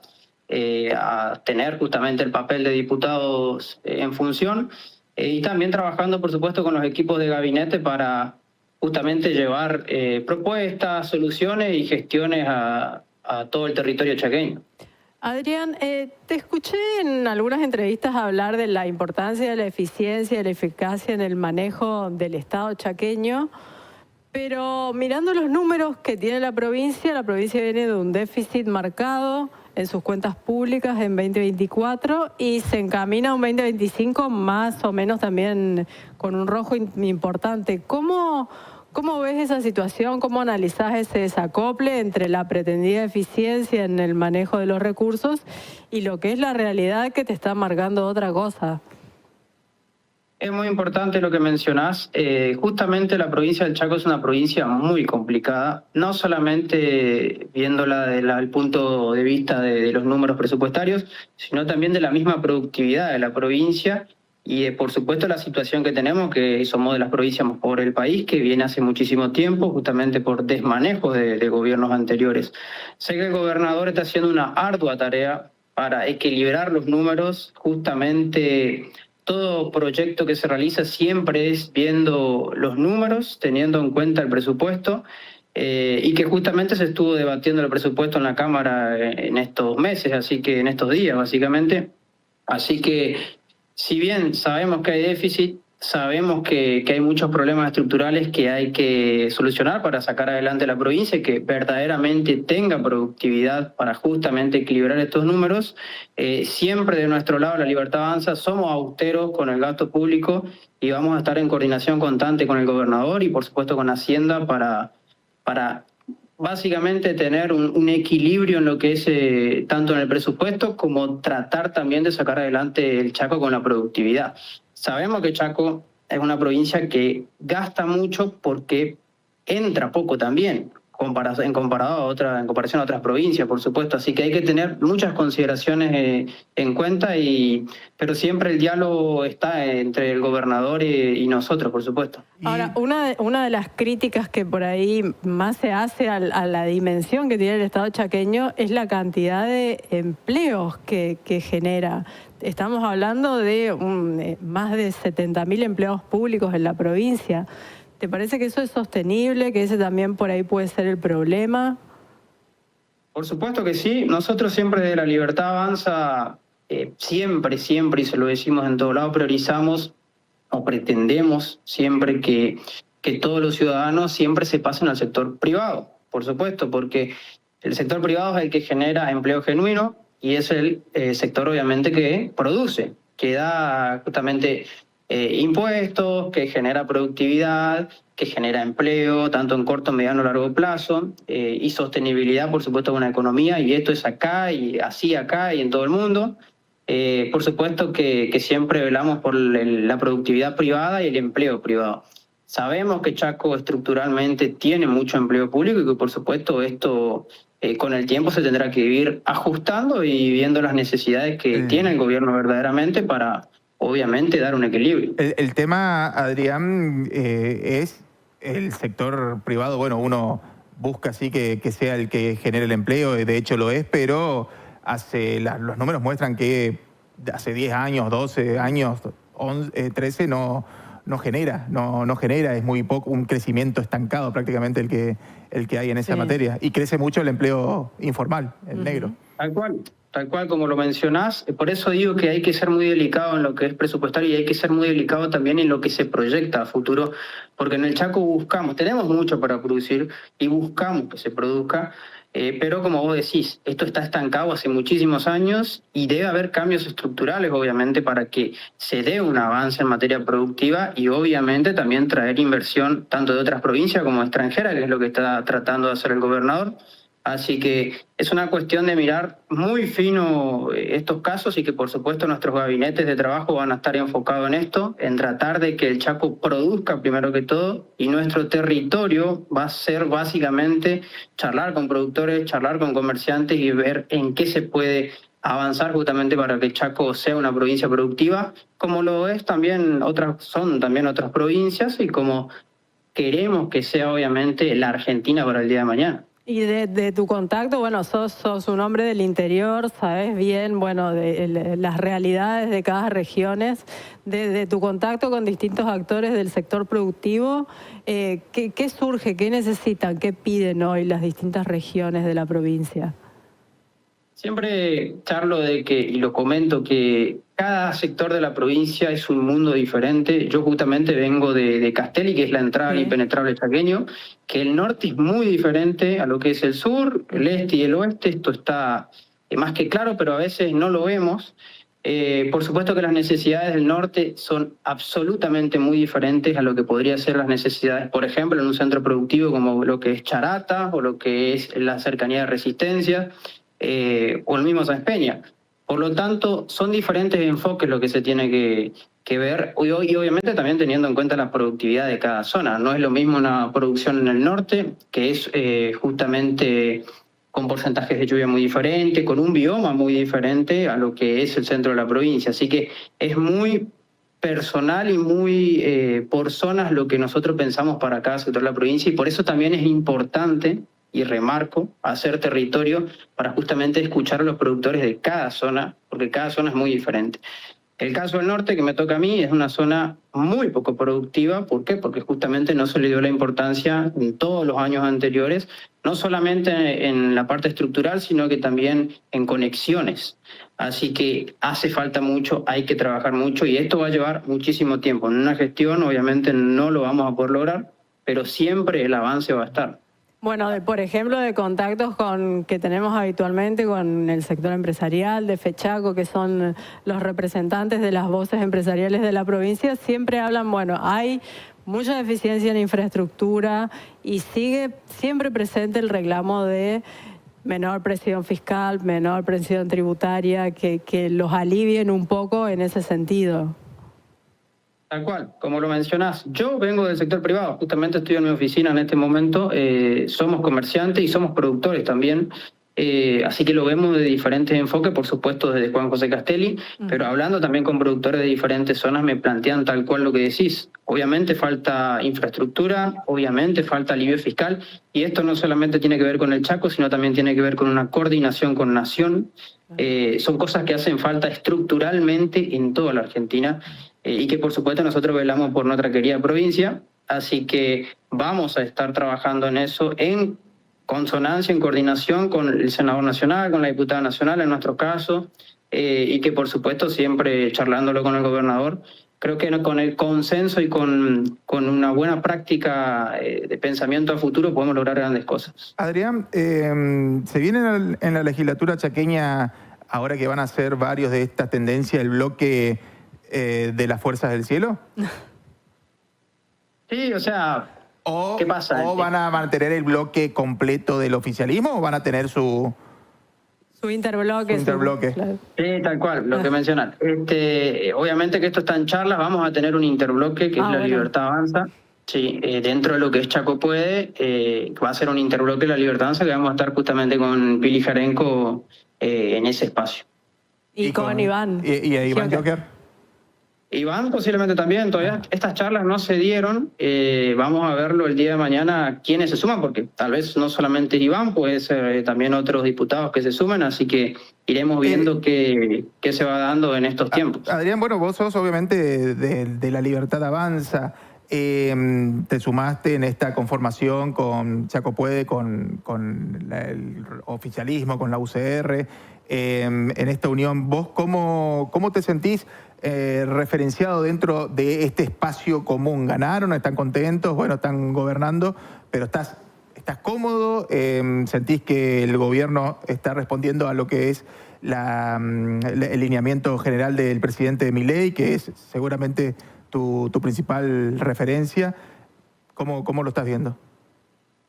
a tener justamente el papel de diputados en función. Y también trabajando, por supuesto, con los equipos de gabinete para justamente llevar propuestas, soluciones y gestiones a todo el territorio chaqueño. Adrián, te escuché en algunas entrevistas hablar de la importancia de la eficiencia y la eficacia en el manejo del Estado chaqueño, pero mirando los números que tiene la provincia viene de un déficit marcado en sus cuentas públicas en 2024 y se encamina a un 2025 más o menos también con un rojo importante. ¿Cómo ves esa situación? ¿Cómo analizás ese desacople entre la pretendida eficiencia en el manejo de los recursos y lo que es la realidad que te está marcando otra cosa? Es muy importante lo que mencionás. Justamente la provincia del Chaco es una provincia muy complicada, no solamente viéndola desde el punto de vista de los números presupuestarios, sino también de la misma productividad de la provincia y por supuesto la situación que tenemos, que somos de las provincias más pobres del país, que viene hace muchísimo tiempo, justamente por desmanejos de gobiernos anteriores. Sé que el gobernador está haciendo una ardua tarea para equilibrar los números. Justamente todo proyecto que se realiza siempre es viendo los números, teniendo en cuenta el presupuesto, y que justamente se estuvo debatiendo el presupuesto en la Cámara en estos meses, así que en estos días básicamente. Así que si bien sabemos que hay déficit, sabemos que hay muchos problemas estructurales que hay que solucionar para sacar adelante la provincia y que verdaderamente tenga productividad para justamente equilibrar estos números. Siempre de nuestro lado, la Libertad Avanza, somos austeros con el gasto público y vamos a estar en coordinación constante con el gobernador y por supuesto con Hacienda para básicamente tener un equilibrio en lo que es tanto en el presupuesto como tratar también de sacar adelante el Chaco con la productividad. Sabemos que Chaco es una provincia que gasta mucho porque entra poco también, en comparación a otras provincias, por supuesto. Así que hay que tener muchas consideraciones en cuenta, pero siempre el diálogo está entre el gobernador y nosotros, por supuesto. Ahora, una de las críticas que por ahí más se hace a la dimensión que tiene el Estado chaqueño es la cantidad de empleos que genera. Estamos hablando de más de 70.000 empleados públicos en la provincia. ¿Te parece que eso es sostenible, que ese también por ahí puede ser el problema? Por supuesto que sí. Nosotros siempre de la Libertad Avanza, siempre, y se lo decimos en todo lado, priorizamos o pretendemos siempre que todos los ciudadanos siempre se pasen al sector privado, por supuesto, porque el sector privado es el que genera empleo genuino y es el sector obviamente que produce, que da justamente impuestos, que genera productividad, que genera empleo, tanto en corto, mediano, largo plazo, y sostenibilidad, por supuesto, de una economía, y esto es acá, y así acá, y en todo el mundo. Por supuesto que siempre velamos por la productividad privada y el empleo privado. Sabemos que Chaco estructuralmente tiene mucho empleo público y que, por supuesto, esto con el tiempo se tendrá que ir ajustando y viendo las necesidades que tiene el gobierno verdaderamente para obviamente dar un equilibrio. El tema, Adrián, es el sector privado. Bueno, uno busca así que sea el que genere el empleo, de hecho lo es, pero los números muestran que hace 10 años, 12 años, 13 no genera, es muy poco, un crecimiento estancado prácticamente el que hay en esa materia. Y crece mucho el empleo informal, el negro. Tal cual como lo mencionás. Por eso digo que hay que ser muy delicado en lo que es presupuestario y hay que ser muy delicado también en lo que se proyecta a futuro, porque en el Chaco tenemos mucho para producir y buscamos que se produzca, pero como vos decís, esto está estancado hace muchísimos años y debe haber cambios estructurales, obviamente, para que se dé un avance en materia productiva y obviamente también traer inversión tanto de otras provincias como extranjeras, que es lo que está tratando de hacer el gobernador. Así que es una cuestión de mirar muy fino estos casos y que por supuesto nuestros gabinetes de trabajo van a estar enfocados en esto, en tratar de que el Chaco produzca primero que todo y nuestro territorio va a ser básicamente charlar con productores, charlar con comerciantes y ver en qué se puede avanzar justamente para que Chaco sea una provincia productiva, como lo es también son también otras provincias y como queremos que sea obviamente la Argentina para el día de mañana. Y de tu contacto, bueno, sos un hombre del interior, sabes bien, bueno, de las realidades de cada región. De tu contacto con distintos actores del sector productivo, ¿qué surge, qué necesitan, qué piden hoy las distintas regiones de la provincia? Siempre charlo y lo comento, que cada sector de la provincia es un mundo diferente. Yo justamente vengo de Castelli, que es la entrada al impenetrable chaqueño, que el norte es muy diferente a lo que es el sur, el este y el oeste. Esto está más que claro, pero a veces no lo vemos. Por supuesto que las necesidades del norte son absolutamente muy diferentes a lo que podría ser las necesidades, por ejemplo, en un centro productivo como lo que es Charata o lo que es la cercanía de Resistencia. O el mismo Sáenz Peña. Por lo tanto, son diferentes enfoques lo que se tiene que ver y obviamente también teniendo en cuenta la productividad de cada zona. No es lo mismo una producción en el norte, que es justamente con porcentajes de lluvia muy diferentes, con un bioma muy diferente a lo que es el centro de la provincia. Así que es muy personal y muy por zonas lo que nosotros pensamos para cada sector de la provincia y por eso también es importante y remarco, hacer territorio para justamente escuchar a los productores de cada zona, porque cada zona es muy diferente. El caso del norte, que me toca a mí, es una zona muy poco productiva. ¿Por qué? Porque justamente no se le dio la importancia en todos los años anteriores, no solamente en la parte estructural, sino que también en conexiones. Así que hace falta mucho, hay que trabajar mucho y esto va a llevar muchísimo tiempo. En una gestión obviamente no lo vamos a poder lograr, pero siempre el avance va a estar. Bueno, por ejemplo, de contactos que tenemos habitualmente con el sector empresarial de FECHACO, que son los representantes de las voces empresariales de la provincia, siempre hablan, bueno, hay mucha deficiencia en infraestructura y sigue siempre presente el reclamo de menor presión fiscal, menor presión tributaria, que los alivien un poco en ese sentido. Tal cual, como lo mencionás, yo vengo del sector privado, justamente estoy en mi oficina en este momento, somos comerciantes y somos productores también, así que lo vemos de diferentes enfoques, por supuesto desde Juan José Castelli, pero hablando también con productores de diferentes zonas me plantean tal cual lo que decís. Obviamente falta infraestructura, obviamente falta alivio fiscal, y esto no solamente tiene que ver con el Chaco, sino también tiene que ver con una coordinación con Nación. Son cosas que hacen falta estructuralmente en toda la Argentina, y que por supuesto nosotros velamos por nuestra querida provincia, así que vamos a estar trabajando en eso en consonancia, en coordinación con el senador nacional, con la diputada nacional en nuestro caso, y que por supuesto siempre charlándolo con el gobernador. Creo que con el consenso y con una buena práctica de pensamiento a futuro podemos lograr grandes cosas. Adrián, se viene en la legislatura chaqueña, ahora que van a ser varios de esta tendencia, el bloque de las Fuerzas del Cielo. Sí, o sea, ¿qué pasa? ¿O van a mantener el bloque completo del oficialismo o van a tener su interbloque? Claro. Sí, tal cual, lo que mencionan. Obviamente que esto está en charlas, vamos a tener un interbloque que es la Libertad Avanza. Sí, dentro de lo que es Chaco Puede, va a ser un interbloque la Libertad Avanza que vamos a estar justamente con Pili Jarenco en ese espacio. Y con Iván. ¿Y Iván Joker? Iván posiblemente también, todavía estas charlas no se dieron, vamos a verlo el día de mañana quiénes se suman, porque tal vez no solamente Iván, puede ser también otros diputados que se sumen, así que iremos viendo qué se va dando en estos tiempos. Adrián, bueno, vos sos obviamente de la Libertad Avanza, te sumaste en esta conformación con Chaco Puede, con el oficialismo, con la UCR, en esta unión. ¿Vos cómo te sentís referenciado dentro de este espacio común? ¿Ganaron? ¿Están contentos? Bueno, están gobernando, pero ¿estás cómodo? ¿Sentís que el gobierno está respondiendo a lo que es el lineamiento general del presidente Milei, que es seguramente tu principal referencia? ¿Cómo lo estás viendo?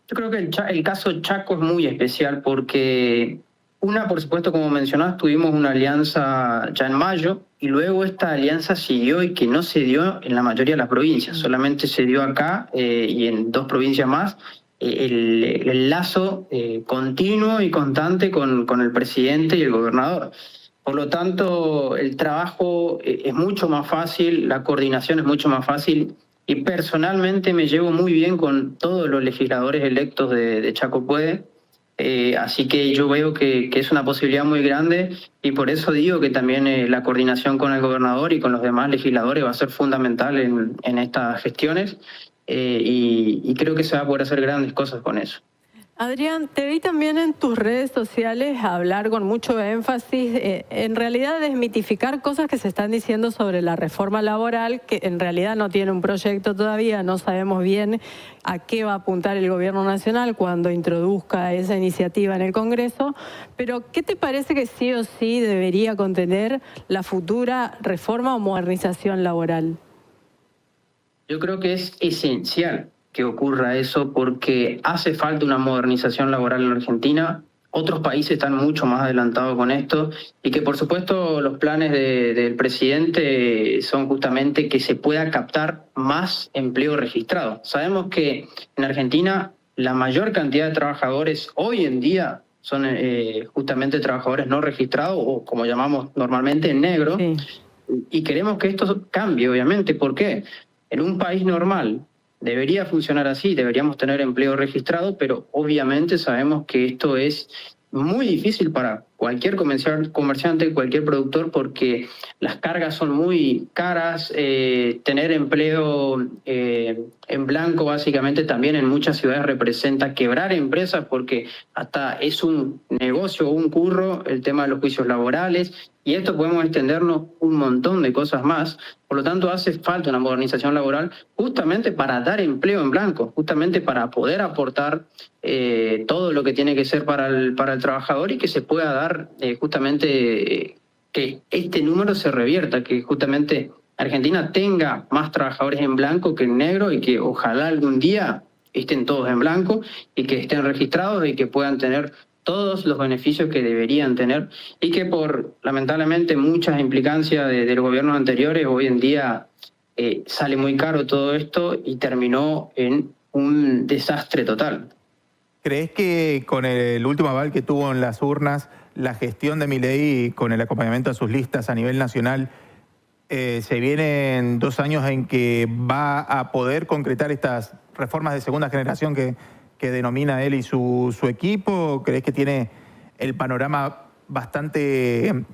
Yo creo que el caso Chaco es muy especial porque por supuesto, como mencionabas, tuvimos una alianza ya en mayo y luego esta alianza siguió y que no se dio en la mayoría de las provincias, solamente se dio acá y en 2 provincias más el lazo continuo y constante con el presidente y el gobernador. Por lo tanto, el trabajo es mucho más fácil, la coordinación es mucho más fácil y personalmente me llevo muy bien con todos los legisladores electos de Chaco Puede. Así que yo veo que es una posibilidad muy grande y por eso digo que también la coordinación con el gobernador y con los demás legisladores va a ser fundamental en estas gestiones y creo que se va a poder hacer grandes cosas con eso. Adrián, te vi también en tus redes sociales hablar con mucho énfasis, en realidad desmitificar cosas que se están diciendo sobre la reforma laboral, que en realidad no tiene un proyecto todavía, no sabemos bien a qué va a apuntar el gobierno nacional cuando introduzca esa iniciativa en el Congreso, pero ¿qué te parece que sí o sí debería contener la futura reforma o modernización laboral? Yo creo que es esencial que ocurra eso porque hace falta una modernización laboral en Argentina. Otros países están mucho más adelantados con esto y que por supuesto los planes del presidente son justamente que se pueda captar más empleo registrado. Sabemos que en Argentina la mayor cantidad de trabajadores hoy en día son justamente trabajadores no registrados o como llamamos normalmente en negro. Sí. Y queremos que esto cambie, obviamente. ¿Por qué? En un país normal debería funcionar así, deberíamos tener empleo registrado, pero obviamente sabemos que esto es muy difícil para cualquier comerciante, cualquier productor, porque las cargas son muy caras, tener empleo en blanco básicamente también en muchas ciudades representa quebrar empresas porque hasta es un negocio o un curro el tema de los juicios laborales y esto podemos extendernos un montón de cosas más. Por lo tanto, hace falta una modernización laboral justamente para dar empleo en blanco, justamente para poder aportar todo lo que tiene que ser para el trabajador y que se pueda dar justamente que este número se revierta, que justamente Argentina tenga más trabajadores en blanco que en negro y que ojalá algún día estén todos en blanco y que estén registrados y que puedan tener todos los beneficios que deberían tener y que por, lamentablemente, muchas implicancias de los gobiernos anteriores, hoy en día sale muy caro todo esto y terminó en un desastre total. ¿Crees que con el último aval que tuvo en las urnas, la gestión de Milei con el acompañamiento a sus listas a nivel nacional, se vienen 2 años en que va a poder concretar estas reformas de segunda generación que denomina él y su equipo? ¿Crees que tiene el panorama bastante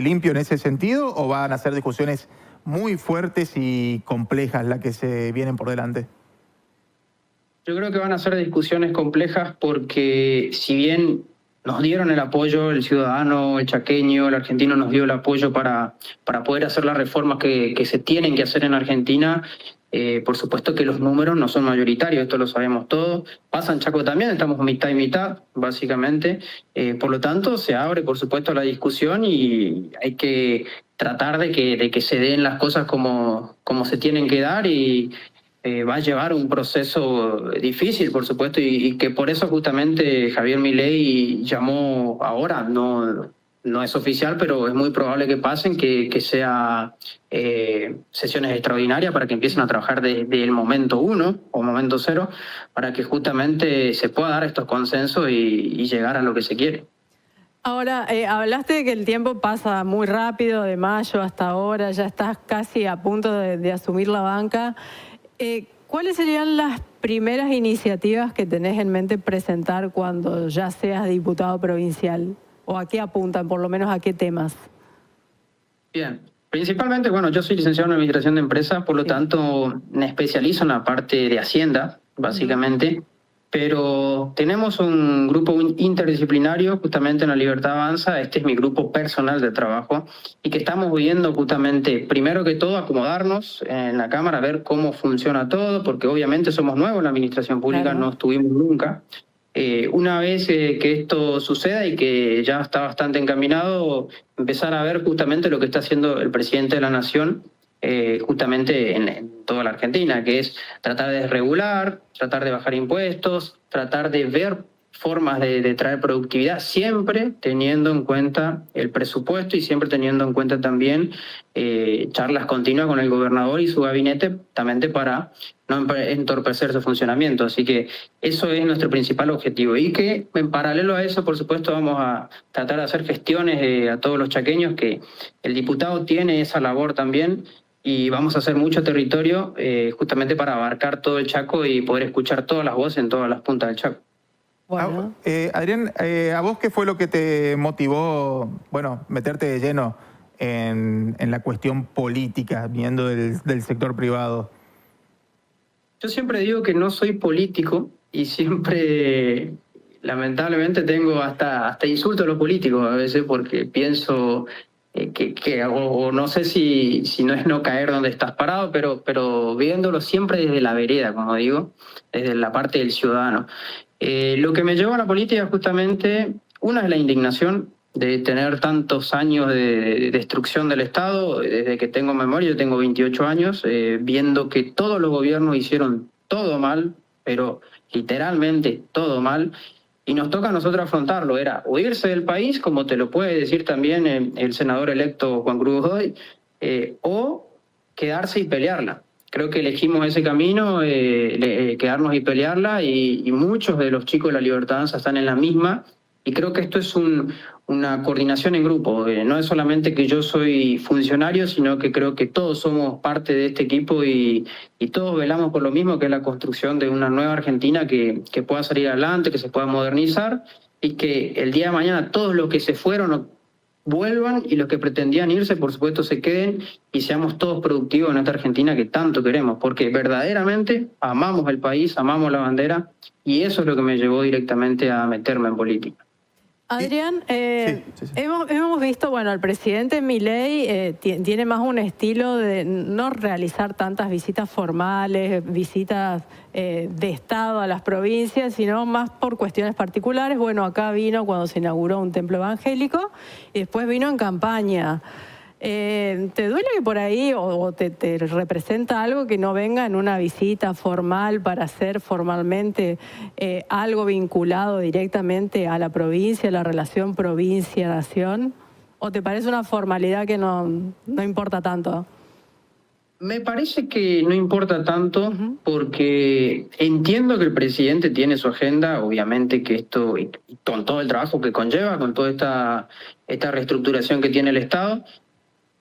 limpio en ese sentido o van a ser discusiones muy fuertes y complejas las que se vienen por delante? Yo creo que van a ser discusiones complejas porque si bien nos dieron el apoyo, el ciudadano, el chaqueño, el argentino nos dio el apoyo para poder hacer las reformas que se tienen que hacer en Argentina, por supuesto que los números no son mayoritarios, esto lo sabemos todos. Pasa en Chaco también, estamos mitad y mitad, básicamente. Por lo tanto, se abre, por supuesto, la discusión y hay que tratar de que se den las cosas como se tienen que dar y va a llevar un proceso difícil, por supuesto, y que por eso justamente Javier Milei llamó ahora, no es oficial, pero es muy probable que pasen, que sea sesiones extraordinarias para que empiecen a trabajar desde el momento 1 o momento 0, para que justamente se pueda dar estos consensos y llegar a lo que se quiere. Ahora, hablaste de que el tiempo pasa muy rápido, de mayo hasta ahora, ya estás casi a punto de asumir la banca. ¿Cuáles serían las primeras iniciativas que tenés en mente presentar cuando ya seas diputado provincial? ¿O a qué apuntan, por lo menos a qué temas? Bien, principalmente, bueno, yo soy licenciado en Administración de Empresas, por lo tanto me especializo en la parte de Hacienda, básicamente, pero tenemos un grupo interdisciplinario justamente en La Libertad Avanza, este es mi grupo personal de trabajo, y que estamos viendo justamente, primero que todo, acomodarnos en la Cámara, ver cómo funciona todo, porque obviamente somos nuevos en la administración pública, claro. No estuvimos nunca. Una vez que esto suceda y que ya está bastante encaminado, empezar a ver justamente lo que está haciendo el presidente de la Nación, justamente en toda la Argentina, que es tratar de desregular, tratar de bajar impuestos, tratar de ver formas de traer productividad, siempre teniendo en cuenta el presupuesto y siempre teniendo en cuenta también charlas continuas con el gobernador y su gabinete, también para no entorpecer su funcionamiento. Así que eso es nuestro principal objetivo. Y que en paralelo a eso, por supuesto, vamos a tratar de hacer gestiones a todos los chaqueños, que el diputado tiene esa labor también, y vamos a hacer mucho territorio justamente para abarcar todo el Chaco y poder escuchar todas las voces en todas las puntas del Chaco. Bueno. Adrián, ¿a vos qué fue lo que te motivó, bueno, meterte de lleno en la cuestión política, viniendo del sector privado? Yo siempre digo que no soy político y siempre, lamentablemente, tengo hasta insulto a los políticos a veces, porque pienso o no sé si no es no caer donde estás parado, pero viéndolo siempre desde la vereda, como digo, desde la parte del ciudadano. Lo que me llevó a la política justamente, una es la indignación de tener tantos años de destrucción del Estado. Desde que tengo memoria, yo tengo 28 años, viendo que todos los gobiernos hicieron todo mal, pero literalmente todo mal, y nos toca a nosotros afrontarlo. Era o irse del país, como te lo puede decir también el senador electo Juan Cruz Godoy, o quedarse y pelearla. Creo que elegimos ese camino, quedarnos y pelearla, y muchos de los chicos de la Libertad Avanza están en la misma, y creo que esto es una coordinación en grupo. No es solamente que yo soy funcionario, sino que creo que todos somos parte de este equipo y todos velamos por lo mismo, que es la construcción de una nueva Argentina que pueda salir adelante, que se pueda modernizar, y que el día de mañana todos los que se fueron vuelvan, y los que pretendían irse, por supuesto, se queden, y seamos todos productivos en esta Argentina que tanto queremos, porque verdaderamente amamos el país, amamos la bandera, y eso es lo que me llevó directamente a meterme en política. Adrián, Sí. hemos visto, bueno, el presidente Milei tiene más un estilo de no realizar tantas visitas formales, visitas de Estado a las provincias, sino más por cuestiones particulares. Bueno, acá vino cuando se inauguró un templo evangélico y después vino en campaña. ¿Te duele que por ahí o te representa algo que no venga en una visita formal para hacer formalmente algo vinculado directamente a la provincia, a la relación provincia-nación? ¿O te parece una formalidad que no importa tanto? Me parece que no importa tanto, porque entiendo que el presidente tiene su agenda, obviamente que esto, y con todo el trabajo que conlleva, con toda esta reestructuración que tiene el Estado.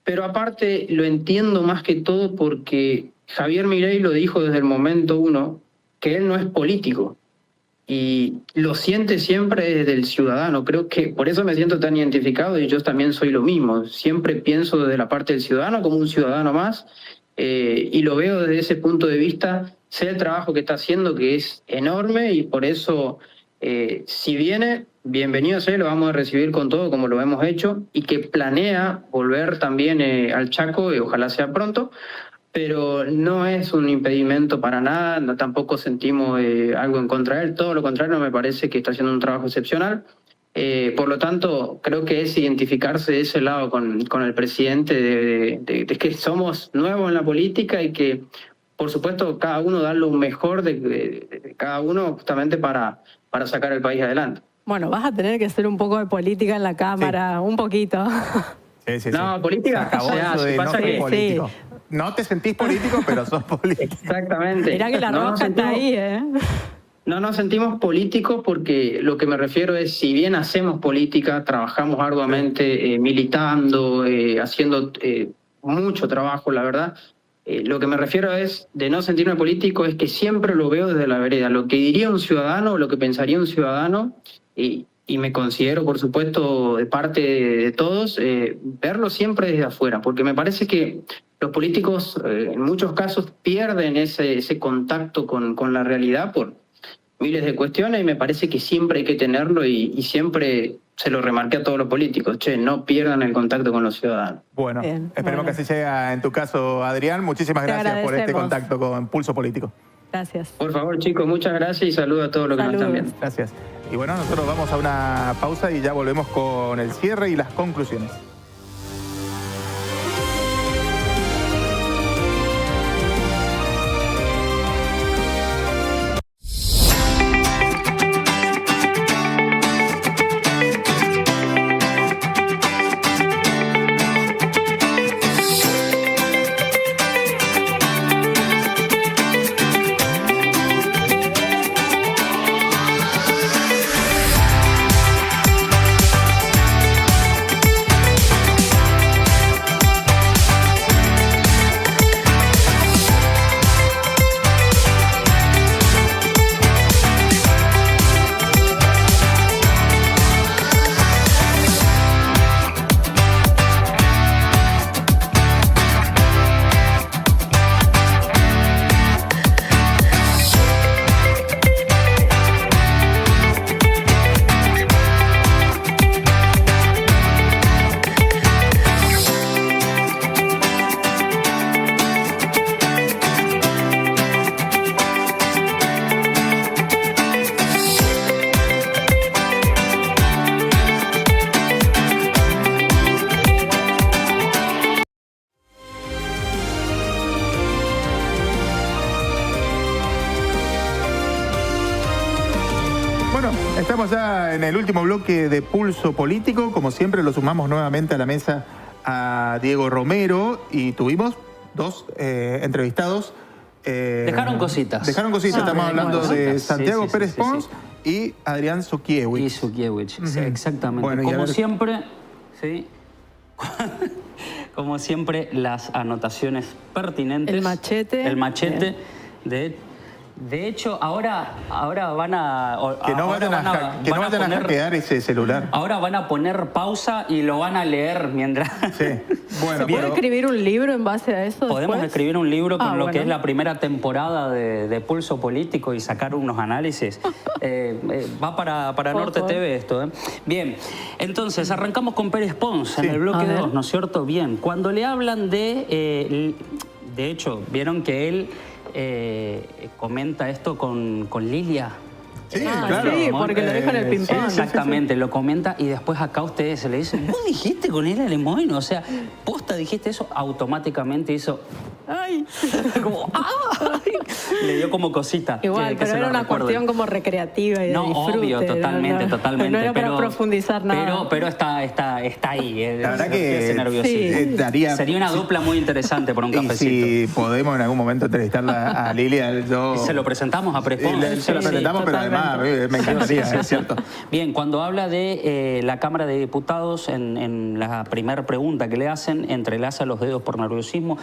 Pero aparte lo entiendo más que todo porque Javier Milei lo dijo desde el momento uno, que él no es político, y lo siente siempre desde el ciudadano. Creo que por eso me siento tan identificado, y yo también soy lo mismo. Siempre pienso desde la parte del ciudadano como un ciudadano más, y lo veo desde ese punto de vista. Sé el trabajo que está haciendo, que es enorme, y por eso si viene, bienvenido sea, lo vamos a recibir con todo como lo hemos hecho, y que planea volver también al Chaco, y ojalá sea pronto, pero no es un impedimento para nada. No, tampoco sentimos algo en contra de él, todo lo contrario, me parece que está haciendo un trabajo excepcional. Por lo tanto, creo que es identificarse de ese lado con el presidente, de que somos nuevos en la política, y que por supuesto cada uno da lo mejor de cada uno justamente para sacar el país adelante. Bueno, vas a tener que hacer un poco de política en la Cámara, sí. Un poquito. Sí. No, política. Se acabó eso de no ser político. Sí. No te sentís político, pero sos político. Exactamente. Mirá que la roja está ahí, No nos sentimos políticos, porque lo que me refiero es, si bien hacemos política, trabajamos arduamente, militando, haciendo mucho trabajo, la verdad. Lo que me refiero es, de no sentirme político, es que siempre lo veo desde la vereda. Lo que diría un ciudadano, lo que pensaría un ciudadano, y me considero, por supuesto, de parte de todos, verlo siempre desde afuera, porque me parece que los políticos en muchos casos pierden ese contacto con la realidad por miles de cuestiones, y me parece que siempre hay que tenerlo, y siempre se lo remarqué a todos los políticos: che, no pierdan el contacto con los ciudadanos. Bueno, esperemos que así sea en tu caso, Adrián. Muchísimas gracias por este contacto con Pulso Político. Gracias. Por favor, chicos, muchas gracias, y saludos a todos los que nos están viendo. Gracias. Y bueno, nosotros vamos a una pausa y ya volvemos con el cierre y las conclusiones. en el último bloque de Pulso Político, como siempre, lo sumamos nuevamente a la mesa a Diego Romero y tuvimos dos entrevistados. Dejaron cositas. Estamos hablando de Santiago Pérez Pons sí. y Adrián Sukiewicz. Y Sukiewicz, sí, exactamente. Bueno, como siempre, sí. Como siempre, las anotaciones pertinentes. El machete. El machete. De hecho, ahora van a... Que no vayan a hackear ese celular. Ahora van a poner pausa y lo van a leer mientras... Sí. Bueno, ¿Se puede escribir un libro en base a eso? Podemos después? escribir un libro con lo que es la primera temporada de Pulso Político y sacar unos análisis. Va para Norte TV esto. Bien, entonces arrancamos con Pérez Pons en el bloque 2, ¿no es cierto? Bien, cuando le hablan de hecho, vieron que él comenta esto con Lilia. Sí, claro. Sí, porque lo deja en el ping-pong. Exactamente, lo comenta y después acá ustedes se le dicen, ¿vos dijiste con él Lemoyne? O sea, posta dijiste eso, automáticamente hizo... ¡Ay! Como, ¡ay! Le dio como cosita. Igual, pero era una cuestión como recreativa y de disfrute. Obvio, totalmente, totalmente. No era para profundizar nada. Pero está ahí. La verdad que sería una dupla muy interesante por un cafecito. Y si podemos en algún momento entrevistarla a Lilia, yo... Se lo presentamos a Pérez Pons. Se lo presentamos, pero además me encantaría, es cierto. Bien, cuando habla de la Cámara de Diputados, en la primera pregunta que le hacen, entrelaza los dedos por nerviosismo.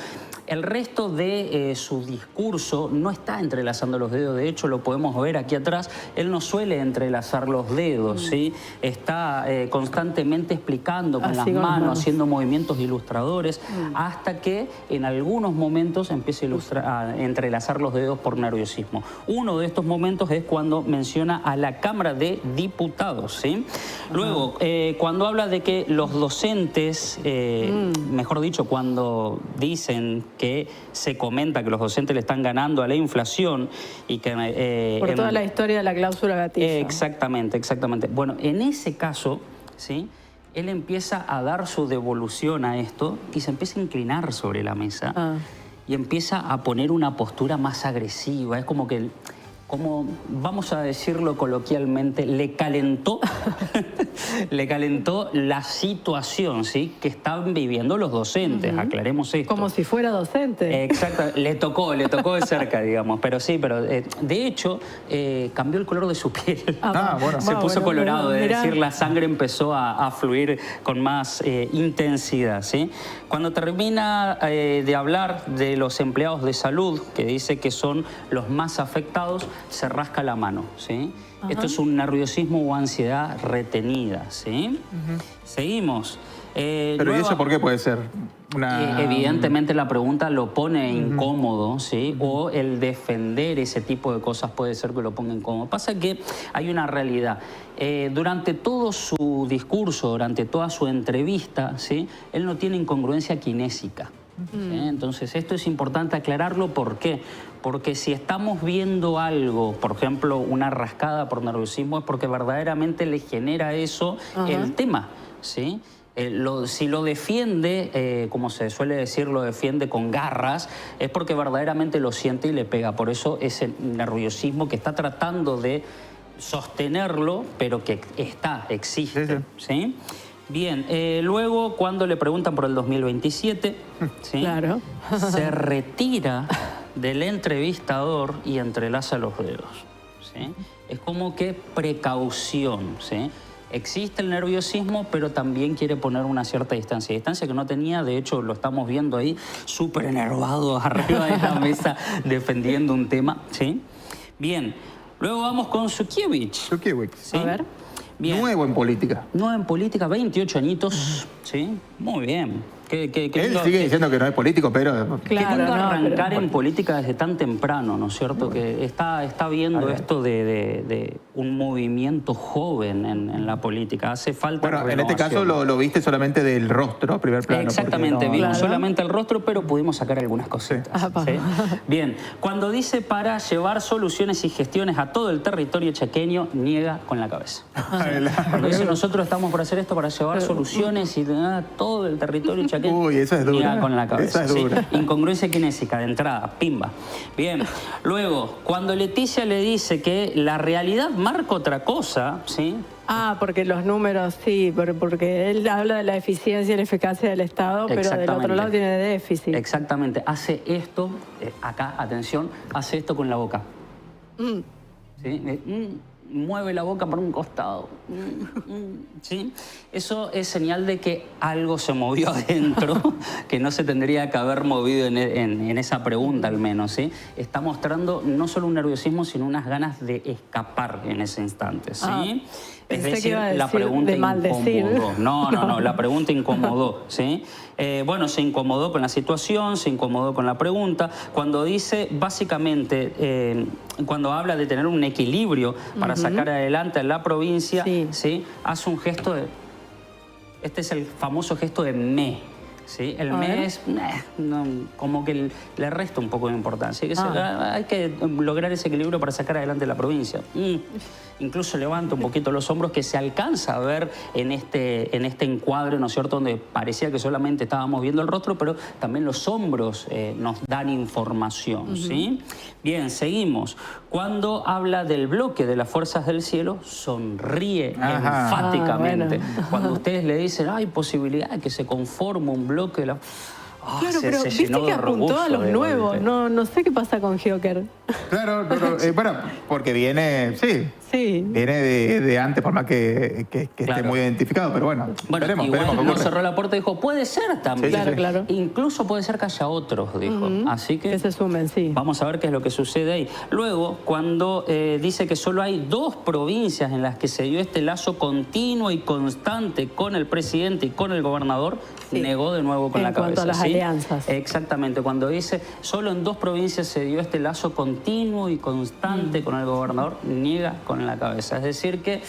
El resto de su discurso no está entrelazando los dedos, de hecho lo podemos ver aquí atrás, él no suele entrelazar los dedos, ¿sí? Está constantemente explicando con las manos, haciendo movimientos ilustradores, hasta que en algunos momentos empieza a entrelazar los dedos por nerviosismo. Uno de estos momentos es cuando menciona a la Cámara de Diputados, ¿sí? Luego, cuando habla de que los docentes, mejor dicho, cuando dicen que se comenta que los docentes le están ganando a la inflación y que... por toda la historia de la cláusula gatillo. Exactamente. Bueno, en ese caso, ¿sí? Él empieza a dar su devolución a esto y se empieza a inclinar sobre la mesa y empieza a poner una postura más agresiva. Es como que... como vamos a decirlo coloquialmente, le calentó la situación, ¿sí? Que están viviendo los docentes, aclaremos esto. Como si fuera docente. Exacto, le tocó de cerca, digamos, pero sí, pero de hecho cambió el color de su piel. Se puso colorado, es decir, la sangre empezó a fluir con más intensidad, ¿sí? Cuando termina de hablar de los empleados de salud, que dice que son los más afectados, se rasca la mano, ¿sí? Esto es un nerviosismo o ansiedad retenida, ¿sí? Seguimos. Pero ¿y eso por qué puede ser? Evidentemente la pregunta lo pone incómodo, ¿sí? O el defender ese tipo de cosas puede ser que lo ponga incómodo. Pasa que hay una realidad. Durante todo su discurso, durante toda su entrevista, ¿sí? Él no tiene incongruencia kinésica. ¿Sí? Entonces esto es importante aclararlo. ¿Por qué? Porque si estamos viendo algo, por ejemplo, una rascada por nerviosismo, es porque verdaderamente le genera eso el tema, ¿sí? Si lo defiende, como se suele decir, lo defiende con garras, es porque verdaderamente lo siente y le pega. Por eso ese nerviosismo que está tratando de sostenerlo, pero que existe, ¿sí? Bien, luego cuando le preguntan por el 2027, ¿sí? Claro. Se retira del entrevistador y entrelaza los dedos, ¿sí? Es como que precaución, ¿sí? Existe el nerviosismo, pero también quiere poner una cierta distancia. Distancia que no tenía, de hecho lo estamos viendo ahí, súper enervado arriba de la mesa defendiendo un tema, ¿sí? Bien, luego vamos con Sukiewicz. ¿Sí? A ver. Bien. Nuevo en política. Nuevo en política, 28 añitos, ¿sí? Muy bien. Él sigue diciendo que no es político, pero... Qué lindo arrancar en política desde tan temprano, ¿no es cierto? Que está viendo esto de un movimiento joven en la política. Hace falta Bueno, en este caso lo viste solamente del rostro, primer plano. Exactamente, vimos solamente el rostro, pero pudimos sacar algunas cositas. ¿Sí? Bien, cuando dice para llevar soluciones y gestiones a todo el territorio chaqueño, niega con la cabeza. Cuando dice nosotros estamos por hacer esto para llevar soluciones y a todo el territorio chaqueño, chaqueño Uy, esa es dura. niega con la cabeza. Esa es dura. ¿sí? Incongruencia kinésica de entrada, pimba. Bien, luego, cuando Leticia le dice que la realidad marca otra cosa, ¿sí? Ah, porque los números, sí, porque él habla de la eficiencia y la eficacia del Estado, pero del otro lado tiene déficit. Exactamente, hace esto, acá, atención, hace esto con la boca. ¿Sí? Mueve la boca por un costado. ¿Sí? Eso es señal de que algo se movió adentro, que no se tendría que haber movido en esa pregunta al menos. ¿sí? Está mostrando no solo un nerviosismo, sino unas ganas de escapar en ese instante. ¿sí? Es decir, la pregunta incomodó. No, la pregunta incomodó. ¿sí? Bueno, se incomodó con la situación, se incomodó con la pregunta. Cuando dice, básicamente, cuando habla de tener un equilibrio para sacar adelante a la provincia, ¿sí? Hace un gesto de... Este es el famoso gesto de me. ¿sí? El me es como que le resta un poco de importancia. Hay que lograr ese equilibrio para sacar adelante la provincia. Incluso levanta un poquito los hombros, que se alcanza a ver en este encuadre, ¿no es cierto?, donde parecía que solamente estábamos viendo el rostro, pero también los hombros nos dan información, ¿sí? Bien, seguimos. Cuando habla del bloque de las fuerzas del cielo, sonríe enfáticamente. Cuando ustedes le dicen, hay posibilidad de que se conforme un bloque de la... Claro, pero viste que apuntó a los nuevos. No sé qué pasa con Gioker. Claro, bueno, porque viene, viene de antes, por más que esté muy identificado, pero bueno, veremos. Igual no cerró la puerta y dijo, puede ser también. Claro. Incluso puede ser que haya otros, dijo. Así que se sumen, vamos a ver qué es lo que sucede ahí. Luego, cuando dice que solo hay 2 provincias en las que se dio este lazo continuo y constante con el presidente y con el gobernador, negó de nuevo con la cabeza. En cuanto a las alianzas. Exactamente, cuando dice solo en 2 provincias se dio este lazo continuo y constante con el gobernador, niega con la cabeza. Es decir que,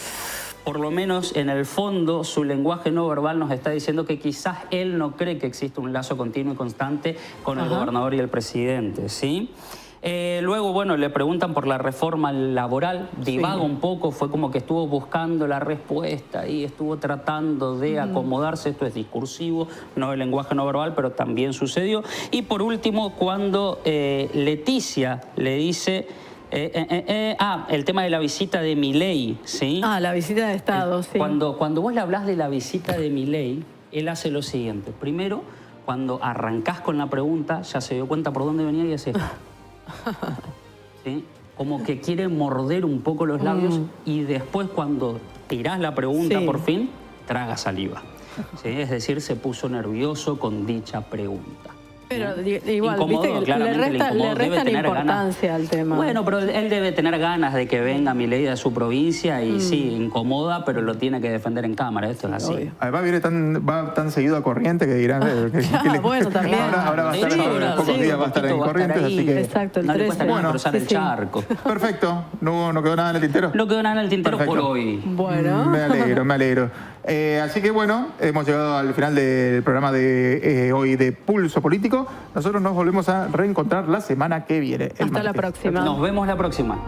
por lo menos en el fondo, su lenguaje no verbal nos está diciendo que quizás él no cree que existe un lazo continuo y constante con el gobernador y el presidente, ¿sí? Luego, bueno, le preguntan por la reforma laboral, divaga un poco, fue como que estuvo buscando la respuesta y estuvo tratando de acomodarse. Esto es discursivo, no el lenguaje no verbal, pero también sucedió. Y por último, cuando Leticia le dice... el tema de la visita de Milei, ¿sí? La visita de Estado, sí. Cuando vos le hablás de la visita de Milei, él hace lo siguiente. Primero, cuando arrancás con la pregunta, ya se dio cuenta por dónde venía y hace... ¿sí? Como que quiere morder un poco los labios y después cuando tirás la pregunta por fin, traga saliva. ¿sí? Es decir, se puso nervioso con dicha pregunta. Pero igual, incomodó, viste, le restan importancia al tema. Bueno, pero él debe tener ganas de que venga Milei de su provincia y sí, incomoda, pero lo tiene que defender en cámara. Esto es así. Obvio. Además va tan seguido a Corrientes que dirán... bueno, también. Ahora va a estar, en pocos días va a estar en Corrientes, así que... Exacto, el no le cuesta nada cruzar el charco. Perfecto. ¿No quedó nada en el tintero? No quedó nada en el tintero por hoy. Bueno. Me alegro. Así que bueno, hemos llegado al final del programa de hoy de Pulso Político. Nosotros nos volvemos a reencontrar la semana que viene. Hasta la próxima. Nos vemos la próxima.